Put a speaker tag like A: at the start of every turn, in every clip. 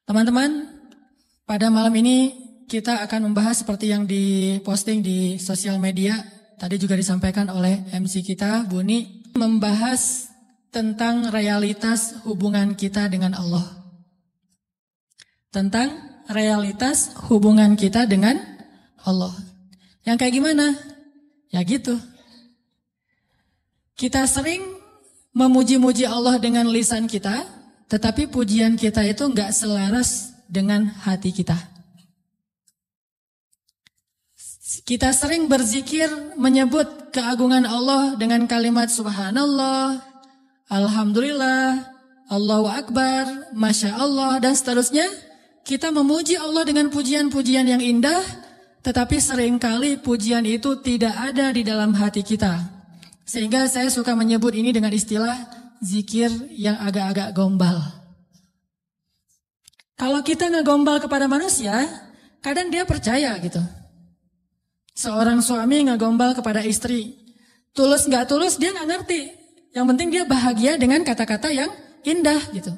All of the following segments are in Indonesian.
A: Teman-teman, pada malam ini kita akan membahas seperti yang diposting di sosial media. Tadi juga disampaikan oleh MC kita, Buni, membahas tentang realitas hubungan kita dengan Allah. Tentang realitas hubungan kita dengan Allah. Yang kayak gimana? Ya gitu. Kita sering memuji-muji Allah dengan lisan kita, tetapi pujian kita itu enggak selaras dengan hati kita. Kita sering berzikir menyebut keagungan Allah dengan kalimat subhanallah, alhamdulillah, Allahu akbar, masya Allah, dan seterusnya. Kita memuji Allah dengan pujian-pujian yang indah, tetapi seringkali pujian itu tidak ada di dalam hati kita. Sehingga saya suka menyebut ini dengan istilah zikir yang agak-agak gombal. Kalau kita ngegombal kepada manusia, kadang dia percaya gitu. Seorang suami ngegombal kepada istri, tulus nggak tulus dia nggak ngerti. Yang penting dia bahagia dengan kata-kata yang indah gitu.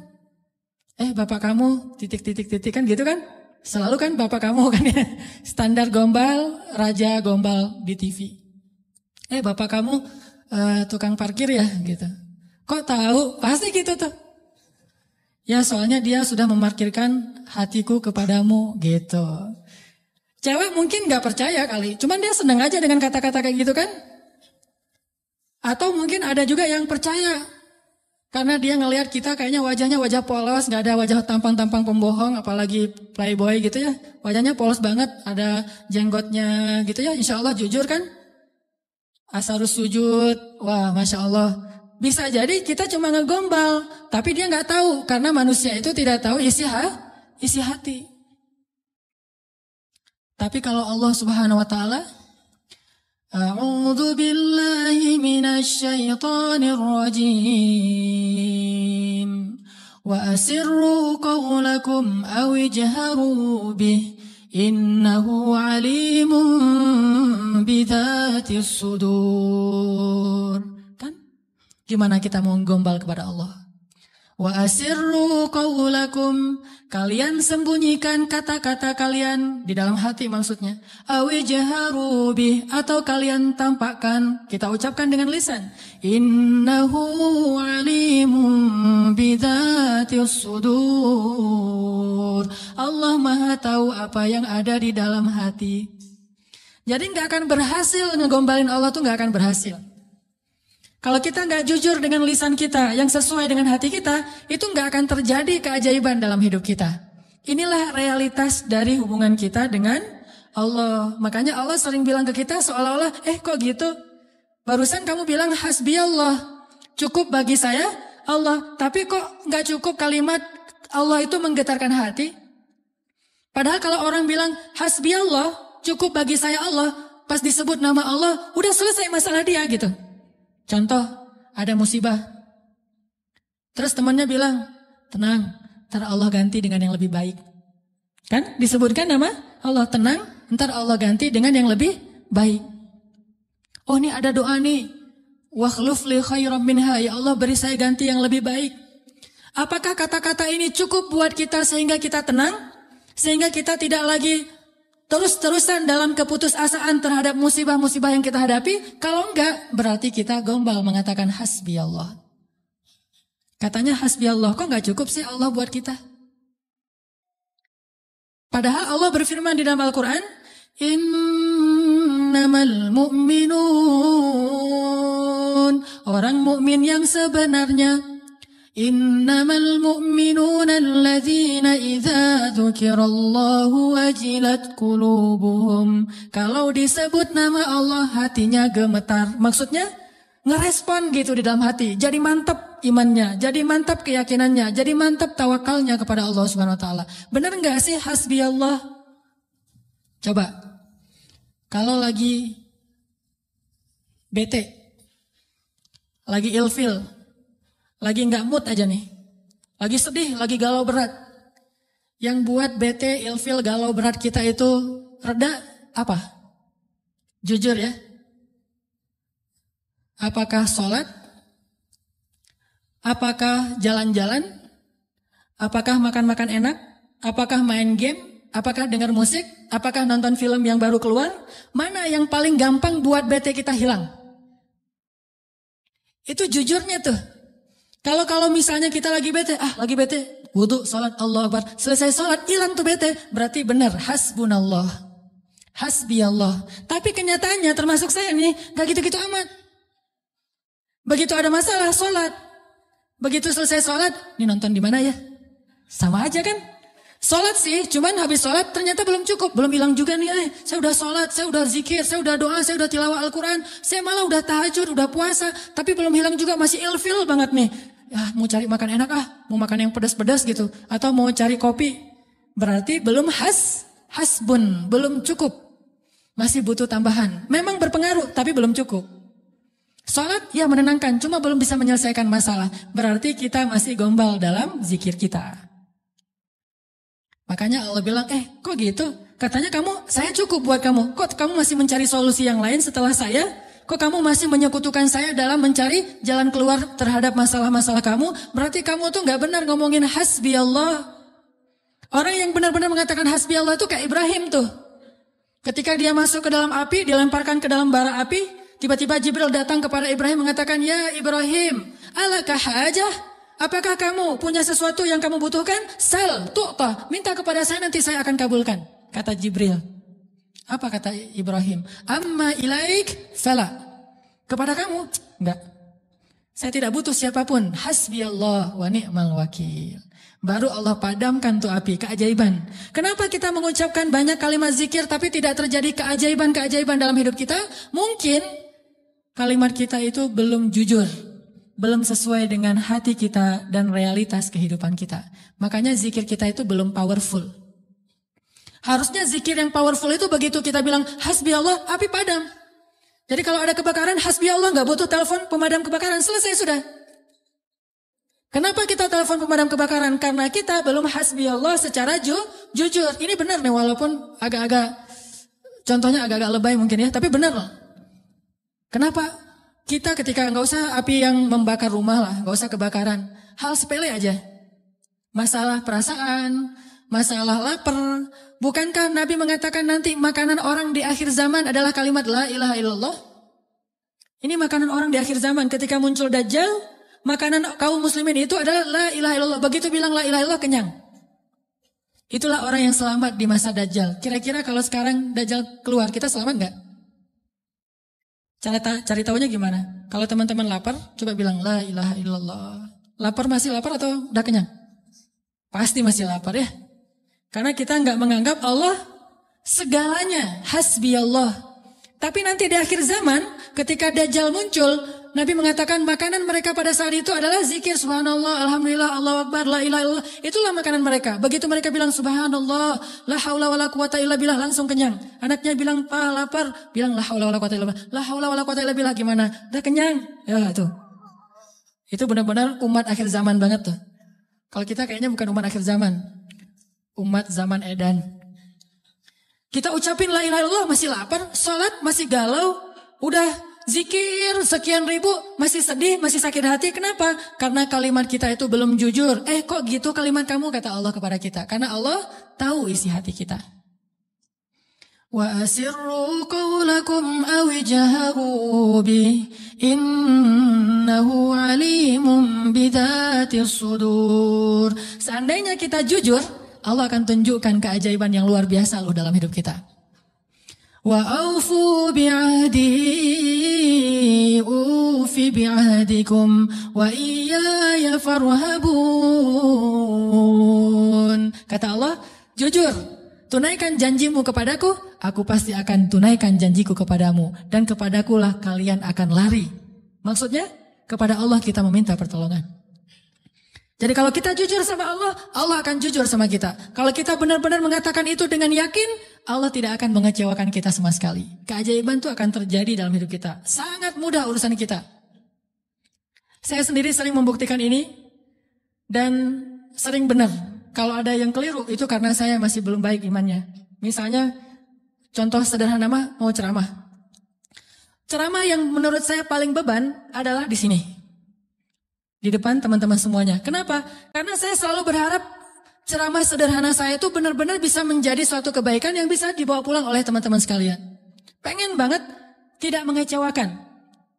A: Bapak kamu titik kan gitu kan? Selalu kan bapak kamu kan ya. Standar gombal, raja gombal di TV. Bapak kamu tukang parkir ya gitu. Kok tahu? Pasti gitu tuh. Ya soalnya dia sudah memarkirkan hatiku kepadamu gitu. Cewek mungkin gak percaya kali. Cuman dia senang aja dengan kata-kata kayak gitu kan. Atau mungkin ada juga yang percaya. Karena dia ngelihat kita kayaknya wajahnya wajah polos. Gak ada wajah tampang-tampang pembohong. Apalagi playboy gitu ya. Wajahnya polos banget. Ada jenggotnya gitu ya. Insya Allah jujur kan. Asarus sujud. Wah Masya Allah. Bisa jadi kita cuma ngegombal, tapi dia nggak tahu karena manusia itu tidak tahu isi hati. Tapi kalau Allah Subhanahu wa taala, A'udzu billahi minasy syaithanir rajim. Wa asirru qawlakum aw ijharu bih innahu alimun bidzatis sudur. Gimana kita mau gombal kepada Allah? Wa asirru qawlakum, kalian sembunyikan kata-kata kalian di dalam hati maksudnya. Awi jaharu bih, atau kalian tampakkan, kita ucapkan dengan lisan. Innahu alimun bidzatis sudur. Allah Maha tahu apa yang ada di dalam hati. Jadi nggak akan berhasil ngegombalin Allah tuh nggak akan berhasil. Kalau kita nggak jujur dengan lisan kita yang sesuai dengan hati kita, itu nggak akan terjadi keajaiban dalam hidup kita. Inilah realitas dari hubungan kita dengan Allah. Makanya Allah sering bilang ke kita seolah-olah, kok gitu? Barusan kamu bilang hasbi Allah, cukup bagi saya Allah. Tapi kok nggak cukup kalimat Allah itu menggetarkan hati? Padahal kalau orang bilang hasbi Allah, cukup bagi saya Allah, pas disebut nama Allah, udah selesai masalah dia gitu. Contoh, ada musibah. Terus temannya bilang, tenang, ntar Allah ganti dengan yang lebih baik. Kan disebutkan nama Allah, tenang, ntar Allah ganti dengan yang lebih baik. Oh ini ada doa nih. Wakhluf li khairam minha, ya Allah beri saya ganti yang lebih baik. Apakah kata-kata ini cukup buat kita sehingga kita tenang? Sehingga kita tidak lagi terus-terusan dalam keputusasaan terhadap musibah-musibah yang kita hadapi? Kalau enggak, berarti kita gombal mengatakan hasbi Allah. Katanya hasbi Allah, kok enggak cukup sih Allah buat kita? Padahal Allah berfirman di dalam Al-Quran, Innamal mu'minun, orang mukmin yang sebenarnya, Innamal mu'minuna alladzina idza dzukirallahu wajilat qulubuhum. Kalau disebut nama Allah hatinya gemetar. Maksudnya ngerespon gitu di dalam hati. Jadi mantap imannya, jadi mantap keyakinannya, jadi mantap tawakalnya kepada Allah Subhanahu wa taala. Benar enggak sih hasbi Allah? Coba. Kalau lagi bete, lagi ilfil, lagi nggak mood aja nih. Lagi sedih, lagi galau berat. Yang buat bete, ilfil, galau berat kita itu reda apa? Jujur ya. Apakah sholat? Apakah jalan-jalan? Apakah makan-makan enak? Apakah main game? Apakah dengar musik? Apakah nonton film yang baru keluar? Mana yang paling gampang buat bete kita hilang? Itu jujurnya tuh. Kalau misalnya kita lagi bete, wudu, sholat, Allah Akbar. Selesai sholat, hilang tuh bete. Berarti benar, hasbunallah, hasbiyallah. Tapi kenyataannya termasuk saya nih, gak gitu-gitu amat. Begitu ada masalah, sholat. Begitu selesai sholat, ini nonton di mana ya? Sama aja kan? Sholat sih, cuman habis sholat ternyata belum cukup. Belum bilang juga nih, saya udah sholat, saya udah zikir, saya udah doa, saya udah tilawah Al-Quran. Saya malah udah tahajud, udah puasa. Tapi belum hilang juga, masih ilfil banget nih. Ya mau cari makan enak mau makan yang pedas-pedas gitu. Atau mau cari kopi. Berarti belum hasbun, belum cukup. Masih butuh tambahan. Memang berpengaruh, tapi belum cukup. Sholat ya menenangkan, cuma belum bisa menyelesaikan masalah. Berarti kita masih gombal dalam zikir kita. Makanya Allah bilang, kok gitu? Katanya saya cukup buat kamu. Kok kamu masih mencari solusi yang lain setelah saya? Kok kamu masih menyekutukan saya dalam mencari jalan keluar terhadap masalah-masalah kamu? Berarti kamu tuh gak benar ngomongin hasbi Allah. Orang yang benar-benar mengatakan hasbi Allah itu kayak Ibrahim tuh. Ketika dia masuk ke dalam api, dilemparkan ke dalam bara api, tiba-tiba Jibril datang kepada Ibrahim mengatakan, ya Ibrahim, alakah hajah? Apakah kamu punya sesuatu yang kamu butuhkan? Sal, tu'ta, minta kepada saya nanti saya akan kabulkan. Kata Jibril. Apa kata Ibrahim? Amma ilaik fala. Kepada kamu? Enggak. Saya tidak butuh siapapun. Hasbiyallah wa ni'mal wakil. Baru Allah padamkan tuh api, keajaiban. Kenapa kita mengucapkan banyak kalimat zikir tapi tidak terjadi keajaiban-keajaiban dalam hidup kita? Mungkin kalimat kita itu belum jujur. Belum sesuai dengan hati kita dan realitas kehidupan kita. Makanya zikir kita itu belum powerful. Harusnya zikir yang powerful itu begitu kita bilang hasbi Allah, api padam. Jadi kalau ada kebakaran, hasbi Allah, gak butuh telepon pemadam kebakaran, selesai sudah. Kenapa kita telepon pemadam kebakaran? Karena kita belum hasbi Allah secara jujur. Ini benar nih, walaupun contohnya agak-agak lebay mungkin ya, tapi benar loh. Kenapa? Kita ketika nggak usah api yang membakar rumah lah, nggak usah kebakaran, hal sepele aja. Masalah perasaan, masalah lapar. Bukankah Nabi mengatakan nanti makanan orang di akhir zaman adalah kalimat la ilaha illallah? Ini makanan orang di akhir zaman. Ketika muncul Dajjal, makanan kaum muslimin itu adalah la ilaha illallah. Begitu bilang la ilaha illallah, kenyang. Itulah orang yang selamat di masa Dajjal. Kira-kira kalau sekarang Dajjal keluar, kita selamat nggak? Cari tahunya gimana? Kalau teman-teman lapar, coba bilang la ilaha illallah. Masih lapar atau udah kenyang? Pasti masih lapar ya. Karena kita nggak menganggap Allah segalanya, hasbi Allah. Tapi nanti di akhir zaman, ketika Dajjal muncul, Nabi mengatakan makanan mereka pada saat itu adalah zikir subhanallah, alhamdulillah, Allahu akbar, la ilaha illallah. Itulah makanan mereka. Begitu mereka bilang subhanallah, la haula wala quwata illa billah, langsung kenyang. Anaknya bilang lapar, bilang la haula wala quwata illa billah. La haula wala quwata illa billah, gimana? Udah kenyang. Ya tuh. Itu benar-benar umat akhir zaman banget tuh. Kalau kita kayaknya bukan umat akhir zaman. Umat zaman edan. Kita ucapin la ilaha illallah masih lapar, sholat masih galau, udah zikir sekian ribu masih sedih, masih sakit hati. Kenapa? Karena kalimat kita itu belum jujur. Kok gitu kalimat kamu, kata Allah kepada kita. Karena Allah tahu isi hati kita. Wa asirru qawlakum aw jaharu bi innahu alimun bidatis sudur. Seandainya kita jujur, Allah akan tunjukkan keajaiban yang luar biasa loh dalam hidup kita. Wa aufu bi'ahdi ufi bi'ahdikum wa iyaya farhabun. Kata Allah, jujur, tunaikan janjimu kepadaku, aku pasti akan tunaikan janjiku kepadamu, dan kepadakulah kalian akan lari. Maksudnya, kepada Allah kita meminta pertolongan. Jadi kalau kita jujur sama Allah, Allah akan jujur sama kita. Kalau kita benar-benar mengatakan itu dengan yakin, Allah tidak akan mengecewakan kita sama sekali. Keajaiban itu akan terjadi dalam hidup kita. Sangat mudah urusan kita. Saya sendiri sering membuktikan ini, dan sering benar. Kalau ada yang keliru, itu karena saya masih belum baik imannya. Misalnya, contoh sederhana mau ceramah. Ceramah yang menurut saya paling beban adalah di sini. Di depan teman-teman semuanya. Kenapa? Karena saya selalu berharap ceramah sederhana saya itu benar-benar bisa menjadi suatu kebaikan yang bisa dibawa pulang oleh teman-teman sekalian. Pengen banget tidak mengecewakan.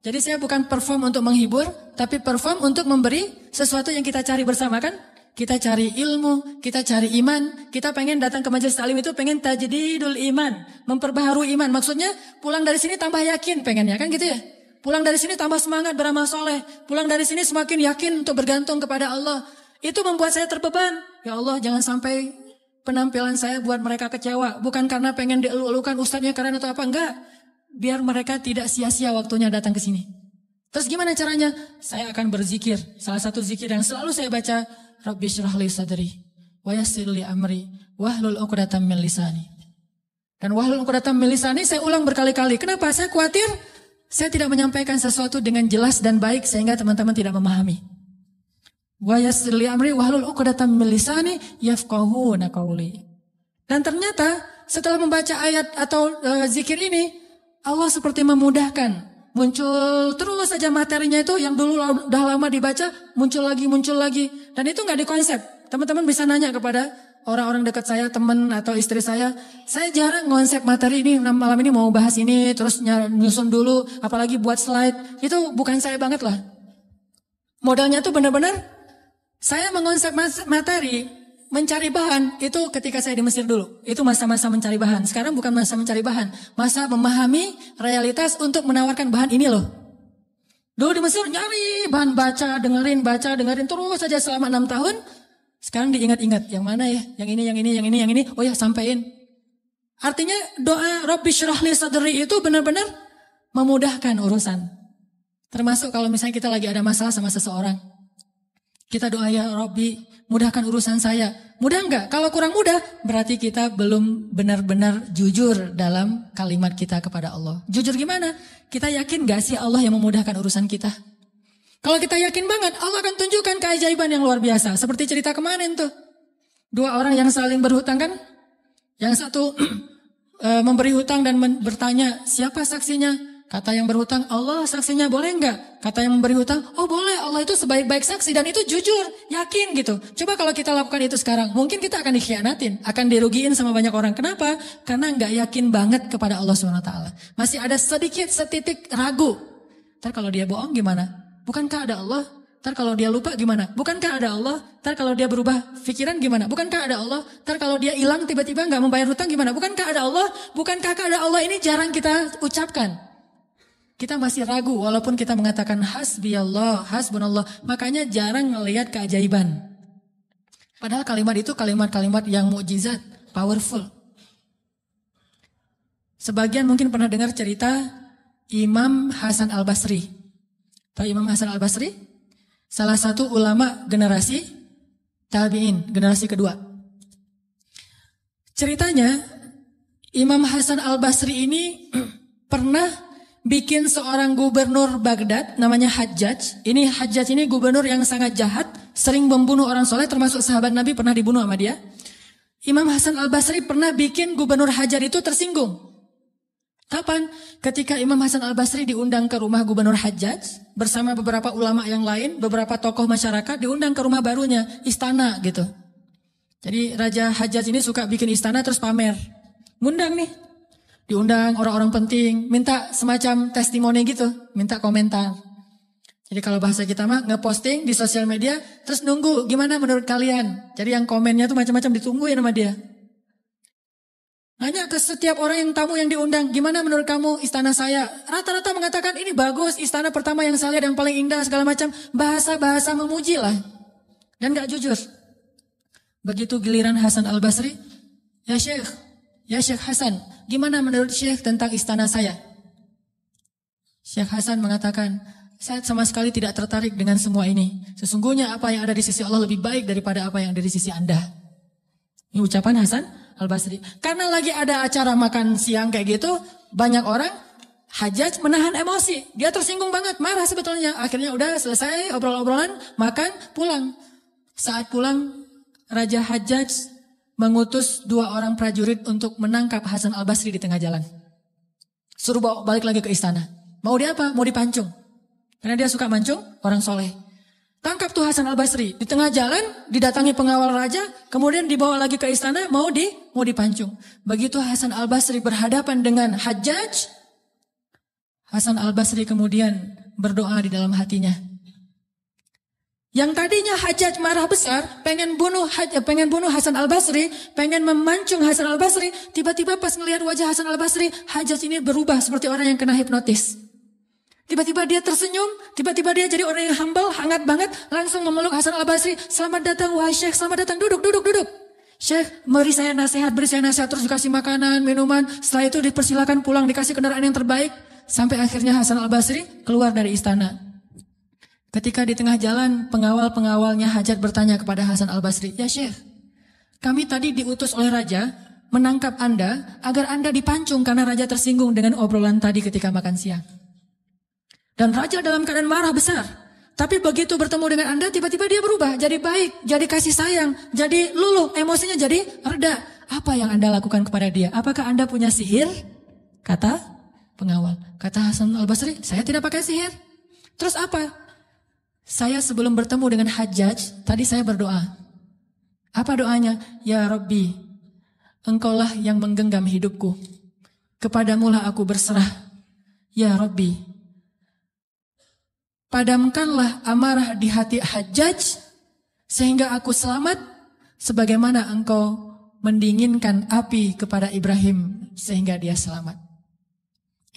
A: Jadi saya bukan perform untuk menghibur, tapi perform untuk memberi sesuatu yang kita cari bersama kan. Kita cari ilmu, kita cari iman, kita pengen datang ke majelis taklim itu pengen tajdidul iman, memperbaharui iman. Maksudnya pulang dari sini tambah yakin pengennya kan gitu ya. Pulang dari sini tambah semangat beramal soleh, pulang dari sini semakin yakin untuk bergantung kepada Allah. Itu membuat saya terbeban. Ya Allah, jangan sampai penampilan saya buat mereka kecewa. Bukan karena pengen dielu-elukan ustadznya keren atau apa, enggak. Biar mereka tidak sia-sia waktunya datang ke sini. Terus gimana caranya? Saya akan berzikir. Salah satu zikir yang selalu saya baca, Rabbi syrah li sadri wa yassir li amri wahlul 'uqdatam min lisani. Dan wahlul 'uqdatam min lisani saya ulang berkali-kali. Kenapa? Saya khawatir saya tidak menyampaikan sesuatu dengan jelas dan baik sehingga teman-teman tidak memahami. Wa yassir li amri wahlul 'uqdatam min lisani yafqahuna qawli. Dan ternyata setelah membaca ayat atau zikir ini, Allah seperti memudahkan. Muncul terus saja materinya itu yang dulu udah lama dibaca, muncul lagi. Dan itu nggak dikonsep. Teman-teman bisa nanya kepada orang-orang dekat saya, teman atau istri saya jarang konsep materi ini, malam ini mau bahas ini, terus nyusun dulu, apalagi buat slide. Itu bukan saya banget lah. Modalnya tuh benar-benar saya mengonsep materi, mencari bahan itu ketika saya di Mesir dulu. Itu masa-masa mencari bahan. Sekarang bukan masa mencari bahan. Masa memahami realitas untuk menawarkan bahan ini loh. Dulu di Mesir nyari bahan baca, dengerin terus saja selama 6 tahun. Sekarang diingat-ingat. Yang mana ya? Yang ini. Oh ya, sampein. Artinya doa Rabbi syrah li sadri itu benar-benar memudahkan urusan. Termasuk kalau misalnya kita lagi ada masalah sama seseorang. Kita doa ya Rabbi, mudahkan urusan saya. Mudah enggak? Kalau kurang mudah, berarti kita belum benar-benar jujur dalam kalimat kita kepada Allah. Jujur gimana? Kita yakin gak sih Allah yang memudahkan urusan kita? Kalau kita yakin banget, Allah akan tunjukkan keajaiban yang luar biasa. Seperti cerita kemarin tuh. 2 orang yang saling berhutang kan? Yang satu memberi hutang dan bertanya, siapa saksinya? Kata yang berhutang, Allah saksinya, boleh enggak? Kata yang memberi hutang, oh boleh, Allah itu sebaik-baik saksi dan itu jujur, yakin gitu. Coba kalau kita lakukan itu sekarang, mungkin kita akan dikhianatin, akan dirugiin sama banyak orang. Kenapa? Karena enggak yakin banget kepada Allah SWT. Masih ada setitik ragu. Ntar kalau dia bohong gimana? Bukankah ada Allah? Ntar kalau dia lupa gimana? Bukankah ada Allah? Ntar kalau dia berubah pikiran gimana? Bukankah ada Allah? Ntar kalau dia hilang tiba-tiba enggak membayar hutang gimana? Bukankah ada Allah? Bukankah ada Allah? Ini jarang kita ucapkan. Kita masih ragu walaupun kita mengatakan hasbiyallah, hasbunallah. Makanya jarang melihat keajaiban. Padahal kalimat itu kalimat-kalimat yang mukjizat, powerful. Sebagian mungkin pernah dengar cerita Imam Hasan Al-Basri. Tahu Imam Hasan Al-Basri? Salah satu ulama generasi tabi'in, generasi kedua. Ceritanya Imam Hasan Al-Basri ini pernah bikin seorang gubernur Baghdad namanya Hajjaj. Hajjaj ini gubernur yang sangat jahat, sering membunuh orang soleh, termasuk sahabat Nabi pernah dibunuh sama dia. Imam Hasan Al-Basri pernah bikin gubernur Hajjaj itu tersinggung. Kapan? Ketika Imam Hasan Al-Basri diundang ke rumah gubernur Hajjaj bersama beberapa ulama yang lain, beberapa tokoh masyarakat diundang ke rumah barunya, istana gitu. Jadi Raja Hajjaj ini suka bikin istana terus pamer. Ngundang nih. Diundang orang-orang penting, minta semacam testimoni gitu, minta komentar. Jadi kalau bahasa kita mah ngeposting di sosial media, terus nunggu gimana menurut kalian. Jadi yang komennya tuh macam-macam ditungguin sama dia. Nanya ke setiap orang yang tamu yang diundang, gimana menurut kamu istana saya? Rata-rata mengatakan ini bagus, istana pertama yang saya lihat yang paling indah segala macam. Bahasa-bahasa memuji lah. Dan gak jujur. Begitu giliran Hasan Al-Basri, ya Syekh Hasan, gimana menurut Syekh tentang istana saya? Syekh Hasan mengatakan, saya sama sekali tidak tertarik dengan semua ini. Sesungguhnya apa yang ada di sisi Allah lebih baik daripada apa yang ada di sisi Anda. Ini ucapan Hasan Al-Basri. Karena lagi ada acara makan siang kayak gitu, banyak orang, Hajjaj menahan emosi. Dia tersinggung banget, marah sebetulnya. Akhirnya udah selesai obrol-obrolan, makan, pulang. Saat pulang, Raja Hajjaj mengutus 2 orang prajurit untuk menangkap Hasan Al-Basri di tengah jalan. Suruh bawa balik lagi ke istana. Mau dia apa? Mau dipancung. Karena dia suka mancung, orang soleh. Tangkap tuh Hasan al-Basri. Di tengah jalan didatangi pengawal raja, kemudian dibawa lagi ke istana mau dipancung. Begitu Hasan al-Basri berhadapan dengan Hajjaj, Hasan al-Basri kemudian berdoa di dalam hatinya. Yang tadinya Hajjaj marah besar, pengen bunuh Hasan al-Basri, pengen memancung Hasan al-Basri, tiba-tiba pas ngelihat wajah Hasan al-Basri, Hajjaj ini berubah seperti orang yang kena hipnotis. Tiba-tiba dia tersenyum, tiba-tiba dia jadi orang yang humble, hangat banget, langsung memeluk Hasan al-Basri. Selamat datang wahai Syekh, selamat datang, duduk. Syekh, beri saya nasihat, terus dikasih makanan, minuman. Setelah itu dipersilakan pulang, dikasih kendaraan yang terbaik. Sampai akhirnya Hasan al-Basri keluar dari istana. Ketika di tengah jalan, pengawal-pengawalnya Hajjaj bertanya kepada Hasan al-Basri, "Ya Syekh, kami tadi diutus oleh raja menangkap Anda agar Anda dipancung karena raja tersinggung dengan obrolan tadi ketika makan siang. Dan raja dalam keadaan marah besar. Tapi begitu bertemu dengan Anda, tiba-tiba dia berubah. Jadi baik, jadi kasih sayang, jadi luluh, emosinya jadi reda. Apa yang Anda lakukan kepada dia? Apakah Anda punya sihir?" Kata pengawal. Kata Hasan al-Basri, "Saya tidak pakai sihir." "Terus apa?" "Saya sebelum bertemu dengan Hajjaj, tadi saya berdoa." "Apa doanya?" "Ya Rabbi, Engkaulah yang menggenggam hidupku. Kepadamulah aku berserah. Ya Rabbi, padamkanlah amarah di hati Hajjaj sehingga aku selamat sebagaimana Engkau mendinginkan api kepada Ibrahim sehingga dia selamat."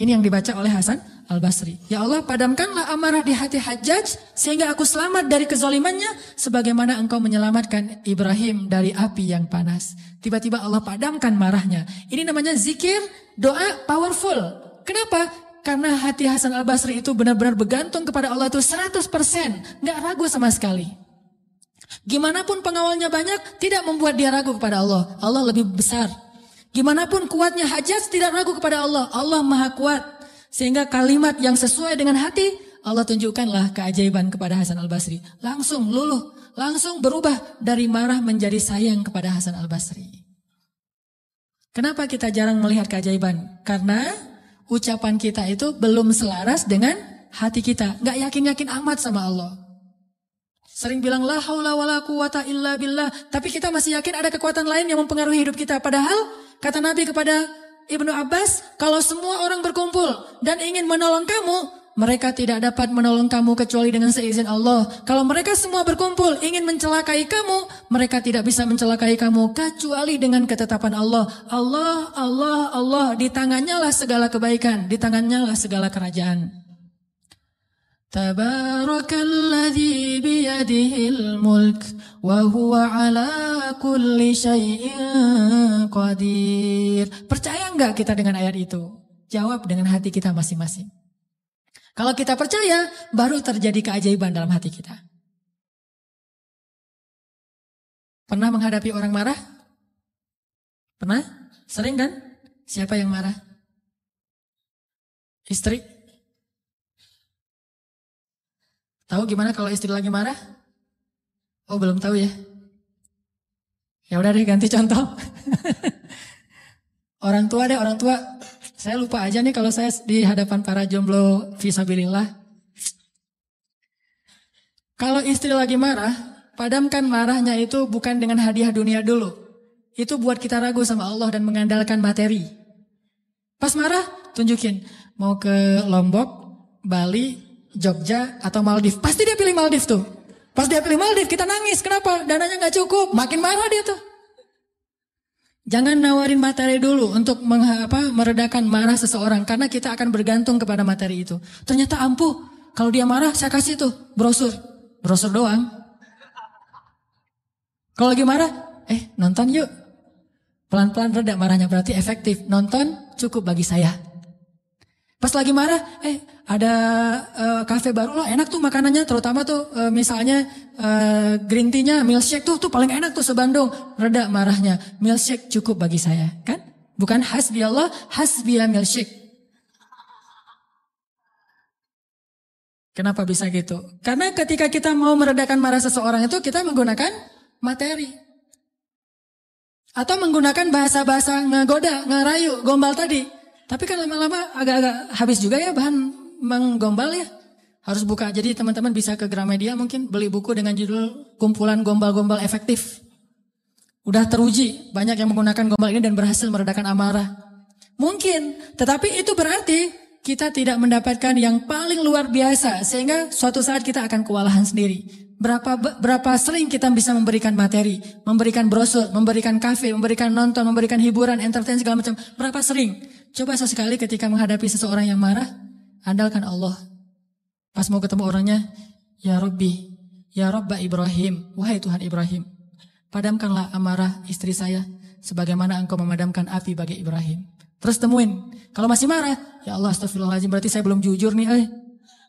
A: Ini yang dibaca oleh Hasan al-Basri. "Ya Allah, padamkanlah amarah di hati Hajjaj sehingga aku selamat dari kezalimannya sebagaimana Engkau menyelamatkan Ibrahim dari api yang panas." Tiba-tiba Allah padamkan marahnya. Ini namanya zikir, doa powerful. Kenapa? Karena hati Hasan al-Basri itu benar-benar bergantung kepada Allah itu 100%. Gak ragu sama sekali. Gimana pun pengawalnya banyak, tidak membuat dia ragu kepada Allah. Allah lebih besar. Gimana pun kuatnya Hajjaj, tidak ragu kepada Allah. Allah maha kuat. Sehingga kalimat yang sesuai dengan hati, Allah tunjukkanlah keajaiban kepada Hasan al-Basri. Langsung luluh, langsung berubah dari marah menjadi sayang kepada Hasan al-Basri. Kenapa kita jarang melihat keajaiban? Karena ucapan kita itu belum selaras dengan hati kita. Gak yakin-yakin amat sama Allah. Sering bilang la haula wala quwata illa billah. Tapi kita masih yakin ada kekuatan lain yang mempengaruhi hidup kita. Padahal kata Nabi kepada Ibnu Abbas, kalau semua orang berkumpul dan ingin menolong kamu, mereka tidak dapat menolong kamu kecuali dengan seizin Allah. Kalau mereka semua berkumpul ingin mencelakai kamu, mereka tidak bisa mencelakai kamu kecuali dengan ketetapan Allah. Allah, Allah, Allah, di tangannya lah segala kebaikan, di tangannya lah segala kerajaan. Tabarakalladzi biyadihil mulk wa huwa ala kulli syai'in qadir. Percaya enggak kita dengan ayat itu? Jawab dengan hati kita masing-masing. Kalau kita percaya, baru terjadi keajaiban dalam hati kita. Pernah menghadapi orang marah? Pernah? Sering kan? Siapa yang marah? Istri? Tahu gimana kalau istri lagi marah? Oh, belum tahu ya? Ya udah deh, ganti contoh. Orang tua deh, orang tua. Saya lupa aja nih kalau saya di hadapan para jomblo fisabilillah. Kalau istri lagi marah, padamkan marahnya itu bukan dengan hadiah dunia dulu. Itu buat kita ragu sama Allah dan mengandalkan materi. Pas marah, tunjukin. Mau ke Lombok, Bali, Jogja atau Maldives. Pasti dia pilih Maldives tuh. Pas dia pilih Maldives, kita nangis. Kenapa? Dananya gak cukup. Makin marah dia tuh. Jangan nawarin materi dulu untuk meredakan marah seseorang. Karena kita akan bergantung kepada materi itu. Ternyata ampuh. Kalau dia marah, saya kasih tuh brosur. Brosur doang. Kalau lagi marah, nonton yuk. Pelan-pelan reda marahnya, berarti efektif. Nonton cukup bagi saya. Pas lagi marah, ada kafe baru loh, enak tuh makanannya, terutama tuh misalnya green tea-nya, milkshake tuh paling enak tuh se-Bandung. Reda marahnya, milkshake cukup bagi saya, kan? Bukan hasbi Allah, hasbiya milkshake. Kenapa bisa gitu? Karena ketika kita mau meredakan marah seseorang itu, kita menggunakan materi. Atau menggunakan bahasa-bahasa ngegoda, ngerayu, gombal tadi. Tapi kan lama-lama agak-agak habis juga ya bahan menggombal ya. Harus buka. Jadi teman-teman bisa ke Gramedia mungkin beli buku dengan judul Kumpulan Gombal-Gombal Efektif. Udah teruji, banyak yang menggunakan gombal ini dan berhasil meredakan amarah. Mungkin, tetapi itu berarti kita tidak mendapatkan yang paling luar biasa. Sehingga suatu saat kita akan kewalahan sendiri. Berapa sering kita bisa memberikan materi, memberikan brosur, memberikan kafe, memberikan nonton, memberikan hiburan, entertain segala macam. Berapa sering? Coba sesekali ketika menghadapi seseorang yang marah, andalkan Allah. Pas mau ketemu orangnya, Ya Rabbi, Ya Rabba Ibrahim, wahai Tuhan Ibrahim, padamkanlah amarah istri saya sebagaimana engkau memadamkan api bagi Ibrahim. Terus temuin, kalau masih marah, ya Allah astagfirullahaladzim, berarti saya belum jujur nih.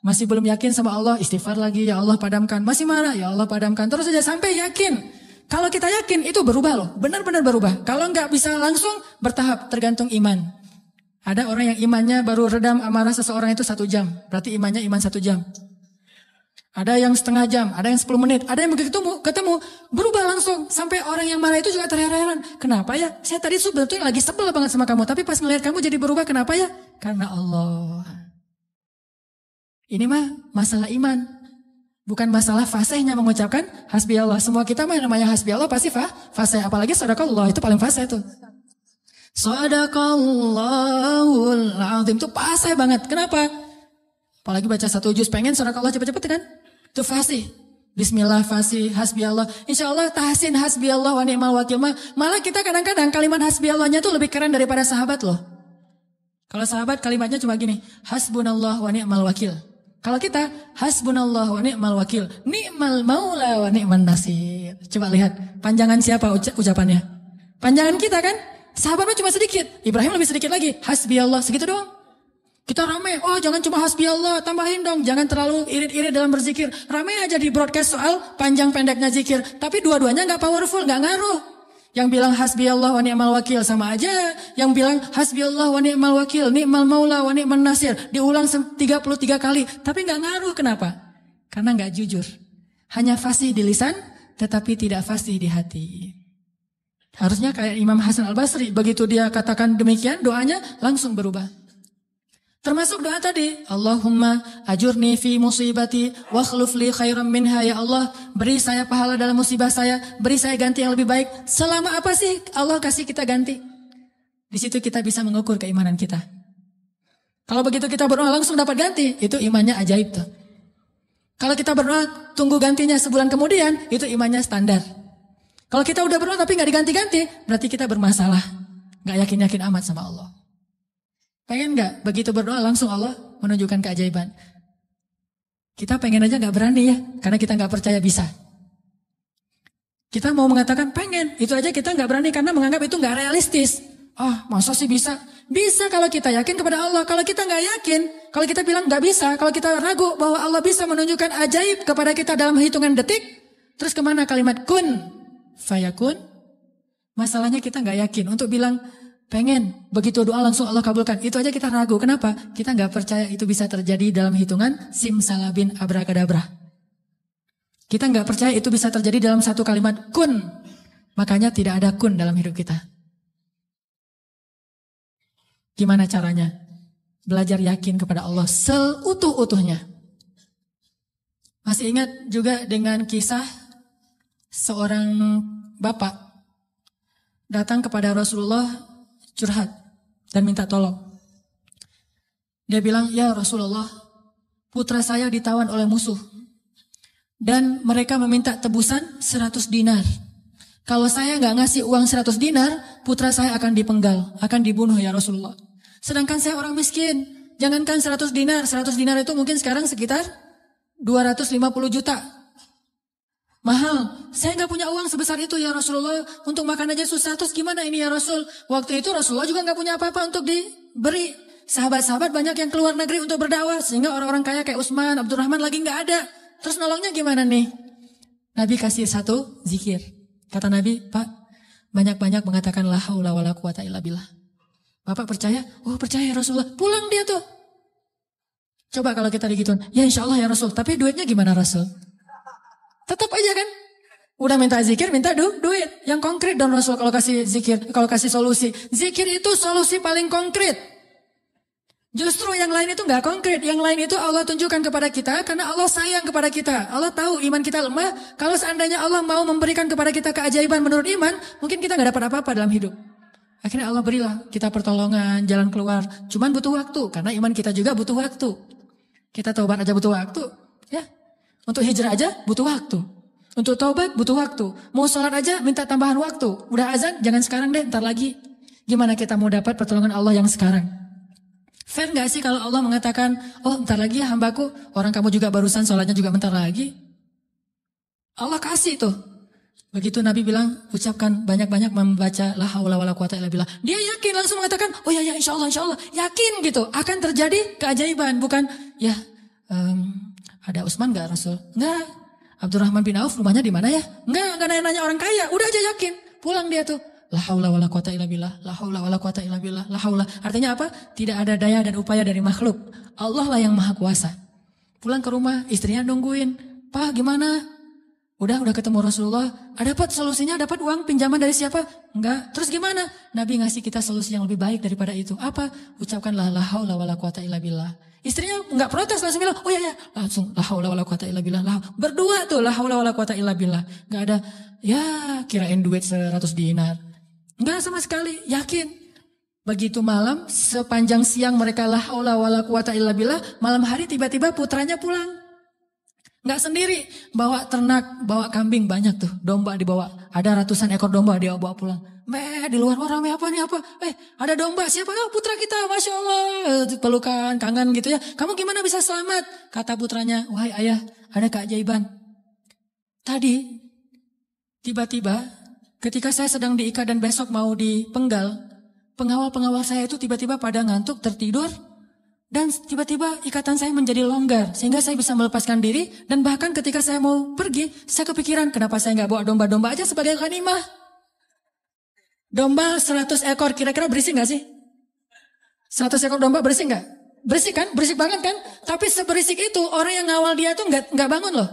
A: Masih belum yakin sama Allah, istighfar lagi, ya Allah padamkan. Masih marah, ya Allah padamkan. Terus saja sampai yakin. Kalau kita yakin itu berubah loh, benar-benar berubah. Kalau nggak bisa langsung, bertahap, tergantung iman. Ada orang yang imannya baru redam amarah seseorang itu 1 jam. Berarti imannya iman 1 jam. Ada yang setengah jam, ada yang 10 menit. Ada yang begitu ketemu, berubah langsung. Sampai orang yang marah itu juga terheran-heran. Kenapa ya? Saya tadi sebetulnya lagi sebel banget sama kamu. Tapi pas melihat kamu jadi berubah, kenapa ya? Karena Allah. Ini mah masalah iman. Bukan masalah fasihnya mengucapkan hasbi Allah. Semua kita mah namanya hasbi Allah pasti fasih. Apalagi sadaqallah, itu paling fasih itu. Sadaqallahul azim itu fasih banget. Kenapa? Apalagi baca 1 juz pengen sadaqallah cepet-cepet kan? Itu fasih. Bismillah fasih, hasbi Allah. Insya Allah tahsin hasbi Allah wa ni'mal wakil. Malah kita kadang-kadang kalimat hasbi Allahnya tuh lebih keren daripada sahabat loh. Kalau sahabat kalimatnya cuma gini, hasbunallah wa ni'mal wakil. Kalau kita hasbunallah wa ni'mal wakil, ni'mal maula wa ni'man nasir. Coba lihat panjangan siapa ucapannya? Panjangan kita kan? Sahabatnya cuma sedikit, Ibrahim lebih sedikit lagi. Hasbi Allah segitu doang. Kita ramai, oh jangan cuma hasbi Allah, tambahin dong. Jangan terlalu irit-irit dalam berzikir. Ramai aja di broadcast soal panjang pendeknya zikir. Tapi dua-duanya gak powerful, gak ngaruh. Yang bilang hasbi Allah wa ni'mal wakil sama aja. Yang bilang hasbi Allah wa ni'mal wakil, ni'mal maula wa ni'man nasir. Diulang 33 kali. Tapi gak ngaruh, kenapa? Karena gak jujur. Hanya fasih di lisan, tetapi tidak fasih di hati. Harusnya kayak Imam Hasan Al-Basri. Begitu dia katakan demikian, doanya langsung berubah. Termasuk doa tadi, Allahumma ajurni fi musibati wa akhluf li khairan minha. Ya Allah, beri saya pahala dalam musibah saya, beri saya ganti yang lebih baik. Selama apa sih Allah kasih kita ganti? Di situ kita bisa mengukur keimanan kita. Kalau begitu kita berdoa langsung dapat ganti, itu imannya ajaib tuh. Kalau kita berdoa tunggu gantinya sebulan kemudian, itu imannya standar. Kalau kita udah berdoa tapi gak diganti-ganti, berarti kita bermasalah. Gak yakin-yakin amat sama Allah. Pengen gak begitu berdoa langsung Allah menunjukkan keajaiban? Kita pengen aja gak berani ya, karena kita gak percaya bisa. Kita mau mengatakan pengen, itu aja kita gak berani karena menganggap itu gak realistis. Masa sih bisa? Bisa kalau kita yakin kepada Allah. Kalau kita gak yakin, kalau kita bilang gak bisa, kalau kita ragu bahwa Allah bisa menunjukkan ajaib kepada kita dalam hitungan detik, terus kemana kalimat kun fayakun? Masalahnya kita gak yakin untuk bilang pengen, begitu doa langsung Allah kabulkan. Itu aja kita ragu. Kenapa? Kita gak percaya itu bisa terjadi dalam hitungan simsalabin abrakadabra. Kita gak percaya itu bisa terjadi dalam satu kalimat kun. Makanya tidak ada kun dalam hidup kita. Gimana caranya? Belajar yakin kepada Allah seutuh-utuhnya. Masih ingat juga dengan kisah seorang bapak datang kepada Rasulullah curhat dan minta tolong. Dia bilang, ya Rasulullah, putra saya ditawan oleh musuh. Dan mereka meminta tebusan 100 dinar. Kalau saya gak ngasih uang 100 dinar, putra saya akan dipenggal, akan dibunuh ya Rasulullah. Sedangkan saya orang miskin. Jangankan 100 dinar, 100 dinar itu mungkin sekarang sekitar 250 juta. Mahal, saya gak punya uang sebesar itu ya Rasulullah. Untuk makan aja susah, terus gimana ini ya Rasul? Waktu itu Rasulullah juga gak punya apa-apa untuk diberi. Sahabat-sahabat banyak yang keluar negeri untuk berdakwah. Sehingga orang-orang kaya kayak Utsman, Abdurrahman lagi gak ada. Terus nolongnya gimana nih? Nabi kasih satu zikir. Kata Nabi, Pak, banyak-banyak mengatakan la haula wala quwata illa billah. Bapak percaya? Oh percaya ya Rasulullah. Pulang dia tuh. Coba kalau kita digituin, ya insya Allah ya Rasul. Tapi duitnya gimana Rasul? Tetap aja kan. Udah minta zikir, minta duit. Yang konkret dong Rasul kalau kasih zikir, kalau kasih solusi. Zikir itu solusi paling konkret. Justru yang lain itu nggak konkret. Yang lain itu Allah tunjukkan kepada kita karena Allah sayang kepada kita. Allah tahu iman kita lemah. Kalau seandainya Allah mau memberikan kepada kita keajaiban menurut iman, mungkin kita nggak dapat apa-apa dalam hidup. Akhirnya Allah berilah kita pertolongan, jalan keluar. Cuman butuh waktu karena iman kita juga butuh waktu. Kita taubat aja butuh waktu, ya. Untuk hijrah aja butuh waktu. Untuk taubat butuh waktu. Mau sholat aja minta tambahan waktu. Udah azan jangan sekarang deh, ntar lagi. Gimana kita mau dapat pertolongan Allah yang sekarang? Fair gak sih kalau Allah mengatakan, oh bentar lagi ya hambaku, orang kamu juga barusan sholatnya juga bentar lagi. Allah kasih tuh. Begitu Nabi bilang, ucapkan banyak-banyak membaca la haula wala quwata illa billah. Dia yakin langsung mengatakan, oh ya insya Allah, yakin gitu. Akan terjadi keajaiban, bukan ya ada Utsman gak Rasul? Enggak. Abdurrahman bin Auf rumahnya di mana ya? Enggak nanya-nanya orang kaya, udah aja yakin. Pulang dia tuh. La haula wala quwata illa billah, la haula wala quwata illa billah, la haula. Artinya apa? Tidak ada daya dan upaya dari makhluk. Allah lah yang maha kuasa. Pulang ke rumah, istrinya nungguin. Pak gimana? Udah ketemu Rasulullah. Dapat solusinya, dapat uang pinjaman dari siapa? Enggak. Terus gimana? Nabi ngasih kita solusi yang lebih baik daripada itu. Apa? Ucapkanlah la haula wala quwata illa billah. Istrinya enggak protes, langsung bilang, oh ya, langsung la haula wala quwata illa billah. Berdua tuh la haula wala quwata illa billah. Enggak ada, ya kirain duit 100 dinar. Enggak sama sekali, yakin. Begitu malam, sepanjang siang mereka la haula wala quwata illa billah, malam hari tiba-tiba putranya pulang. Enggak sendiri, bawa ternak, bawa kambing banyak tuh, domba dibawa. Ada ratusan ekor domba dia bawa pulang. Di luar orang apa nih apa? Ada domba, siapa? Oh putra kita, Masya Allah. Pelukan, kangen gitu ya. Kamu gimana bisa selamat? Kata putranya, wahai ayah, ada keajaiban. Tadi, tiba-tiba, ketika saya sedang diikat dan besok mau dipenggal, pengawal-pengawal saya itu tiba-tiba pada ngantuk, tertidur, dan tiba-tiba ikatan saya menjadi longgar, sehingga saya bisa melepaskan diri, dan bahkan ketika saya mau pergi, saya kepikiran, kenapa saya nggak bawa domba-domba aja sebagai ghanimah? Domba 100 ekor, kira-kira berisik gak sih? 100 ekor domba berisik gak? Berisik kan? Berisik banget kan? Tapi seberisik itu, orang yang ngawal dia tuh nggak bangun loh.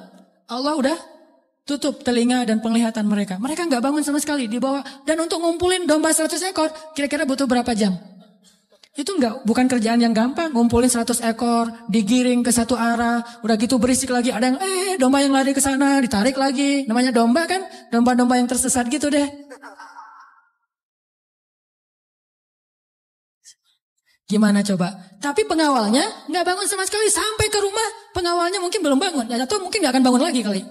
A: Allah udah tutup telinga dan penglihatan mereka. Mereka nggak bangun sama sekali, dibawa. Dan untuk ngumpulin domba 100 ekor, kira-kira butuh berapa jam? Itu bukan kerjaan yang gampang. Ngumpulin 100 ekor, digiring ke satu arah, udah gitu berisik lagi. Ada yang domba yang lari ke sana, ditarik lagi. Namanya domba kan? Domba-domba yang tersesat gitu deh. Gimana coba? Tapi pengawalnya nggak bangun sama sekali sampai ke rumah. Pengawalnya mungkin belum bangun, atau mungkin nggak akan bangun lagi kali.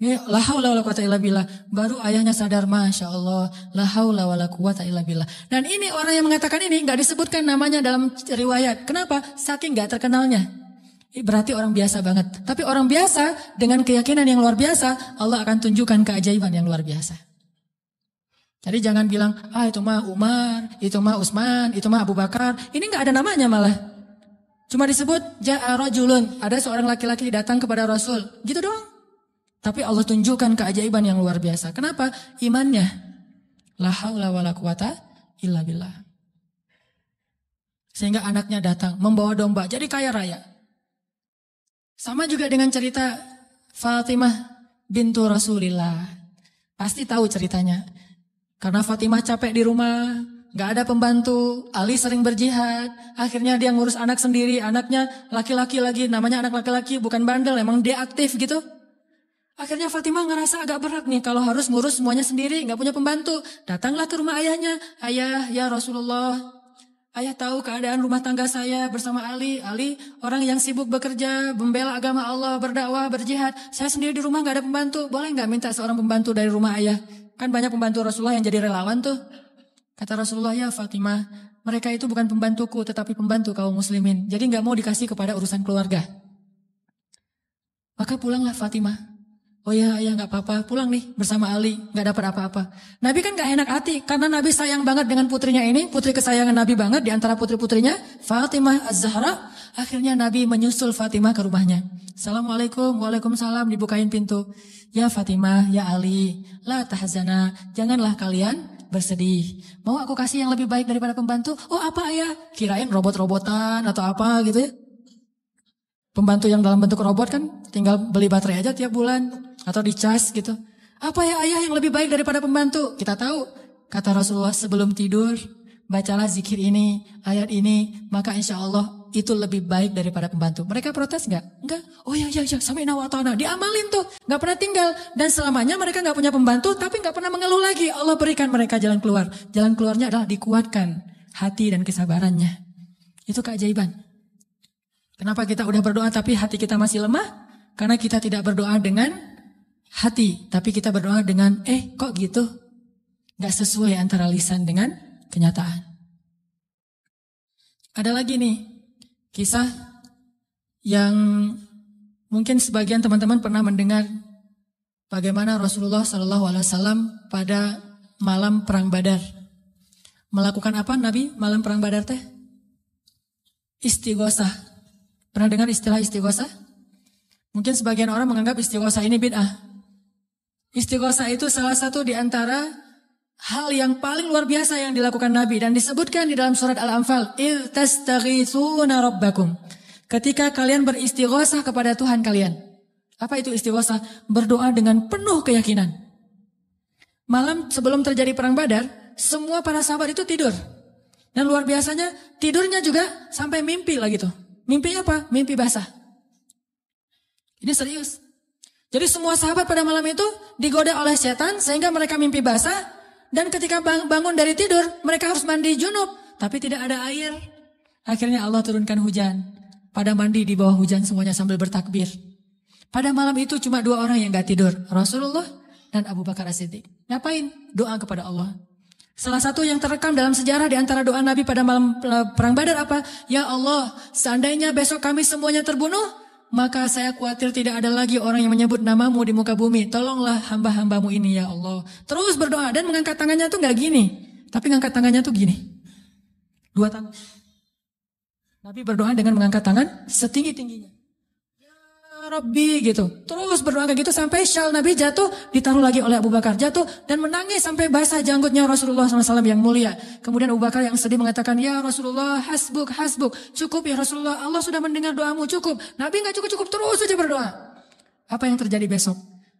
A: Ya, la haula wala quwata illa billah. Baru ayahnya sadar, Masya Allah, la haula wala quwata illa billah. Dan ini orang yang mengatakan ini nggak disebutkan namanya dalam riwayat. Kenapa? Saking nggak terkenalnya. Berarti orang biasa banget. Tapi orang biasa dengan keyakinan yang luar biasa, Allah akan tunjukkan keajaiban yang luar biasa. Jadi jangan bilang, itu mah Umar, itu mah Utsman, itu mah Abu Bakar. Ini nggak ada namanya malah. Cuma disebut ja'a rajulun, ada seorang laki-laki datang kepada Rasul. Gitu doang. Tapi Allah tunjukkan keajaiban yang luar biasa. Kenapa? Imannya. La haula wala quwata illa billah. Sehingga anaknya datang membawa domba, jadi kaya raya. Sama juga dengan cerita Fatimah bintu Rasulillah. Pasti tahu ceritanya. Karena Fatimah capek di rumah, gak ada pembantu, Ali sering berjihad, akhirnya dia ngurus anak sendiri, anaknya laki-laki lagi, namanya anak laki-laki, bukan bandel, emang dia aktif gitu. Akhirnya Fatimah ngerasa agak berat nih kalau harus ngurus semuanya sendiri, gak punya pembantu. Datanglah ke rumah ayahnya, ayah ya Rasulullah, ayah tahu keadaan rumah tangga saya bersama Ali. Ali orang yang sibuk bekerja, membela agama Allah, berdakwah, berjihad. Saya sendiri di rumah gak ada pembantu, boleh gak minta seorang pembantu dari rumah ayah? Kan banyak pembantu Rasulullah yang jadi relawan tuh. Kata Rasulullah, ya Fatimah, mereka itu bukan pembantuku tetapi pembantu kaum muslimin. Jadi gak mau dikasih kepada urusan keluarga. Maka pulanglah Fatimah. Oh ya gak apa-apa, pulang nih bersama Ali, gak dapat apa-apa. Nabi kan gak enak hati, karena Nabi sayang banget dengan putrinya ini, putri kesayangan Nabi banget di antara putri-putrinya, Fatimah Az-Zahra. Akhirnya Nabi menyusul Fatimah ke rumahnya. Assalamualaikum, waalaikumsalam, dibukain pintu. Ya Fatimah, ya Ali, la tahzana, janganlah kalian bersedih. Mau aku kasih yang lebih baik daripada pembantu? Oh apa ayah? Kirain robot-robotan atau apa gitu ya. Pembantu yang dalam bentuk robot kan tinggal beli baterai aja tiap bulan atau dicas gitu. Apa ya ayah yang lebih baik daripada pembantu? Kita tahu, kata Rasulullah sebelum tidur, bacalah zikir ini, ayat ini, maka insya Allah itu lebih baik daripada pembantu. Mereka protes nggak? Enggak. Oh ya, sami'na wa ata'na. Diamalin tuh, nggak pernah tinggal. Dan selamanya mereka nggak punya pembantu, tapi nggak pernah mengeluh lagi. Allah berikan mereka jalan keluar. Jalan keluarnya adalah dikuatkan hati dan kesabarannya. Itu keajaiban. Kenapa kita udah berdoa tapi hati kita masih lemah? Karena kita tidak berdoa dengan hati, tapi kita berdoa dengan kok gitu? Gak sesuai antara lisan dengan kenyataan. Ada lagi nih kisah yang mungkin sebagian teman-teman pernah mendengar bagaimana Rasulullah SAW pada malam perang Badar melakukan apa Nabi malam perang Badar teh? Istighosah. Pernah dengar istilah istighosah? Mungkin sebagian orang menganggap istighosah ini bid'ah. Istighosah itu salah satu di antara hal yang paling luar biasa yang dilakukan Nabi dan disebutkan di dalam surat Al-Anfal, "Idz tastaghitsuna rabbakum." Ketika kalian beristighosah kepada Tuhan kalian. Apa itu istighosah? Berdoa dengan penuh keyakinan. Malam sebelum terjadi perang Badar, semua para sahabat itu tidur. Dan luar biasanya tidurnya juga sampai mimpi lah gitu. Mimpi apa? Mimpi basah. Ini serius. Jadi semua sahabat pada malam itu digoda oleh setan sehingga mereka mimpi basah. Dan ketika bangun dari tidur mereka harus mandi junub. Tapi tidak ada air. Akhirnya Allah turunkan hujan. Pada mandi di bawah hujan semuanya sambil bertakbir. Pada malam itu cuma 2 orang yang gak tidur. Rasulullah dan Abu Bakar As-Siddiq. Ngapain? Doa kepada Allah. Salah satu yang terekam dalam sejarah di antara doa Nabi pada malam perang Badar apa? Ya Allah, seandainya besok kami semuanya terbunuh, maka saya khawatir tidak ada lagi orang yang menyebut namamu di muka bumi. Tolonglah hamba-hambamu ini ya Allah. Terus berdoa dan mengangkat tangannya tuh gak gini. Tapi mengangkat tangannya tuh gini. 2 tangan. Nabi berdoa dengan mengangkat tangan setinggi-tingginya. Rabbi gitu. Terus berdoa kayak gitu sampai syal Nabi jatuh, ditaruh lagi oleh Abu Bakar. Jatuh dan menangis sampai basah janggutnya Rasulullah SAW yang mulia. Kemudian Abu Bakar yang sedih mengatakan, ya Rasulullah hasbuk. Cukup ya Rasulullah, Allah sudah mendengar doamu, cukup. Nabi gak cukup, terus saja berdoa. Apa yang terjadi besok?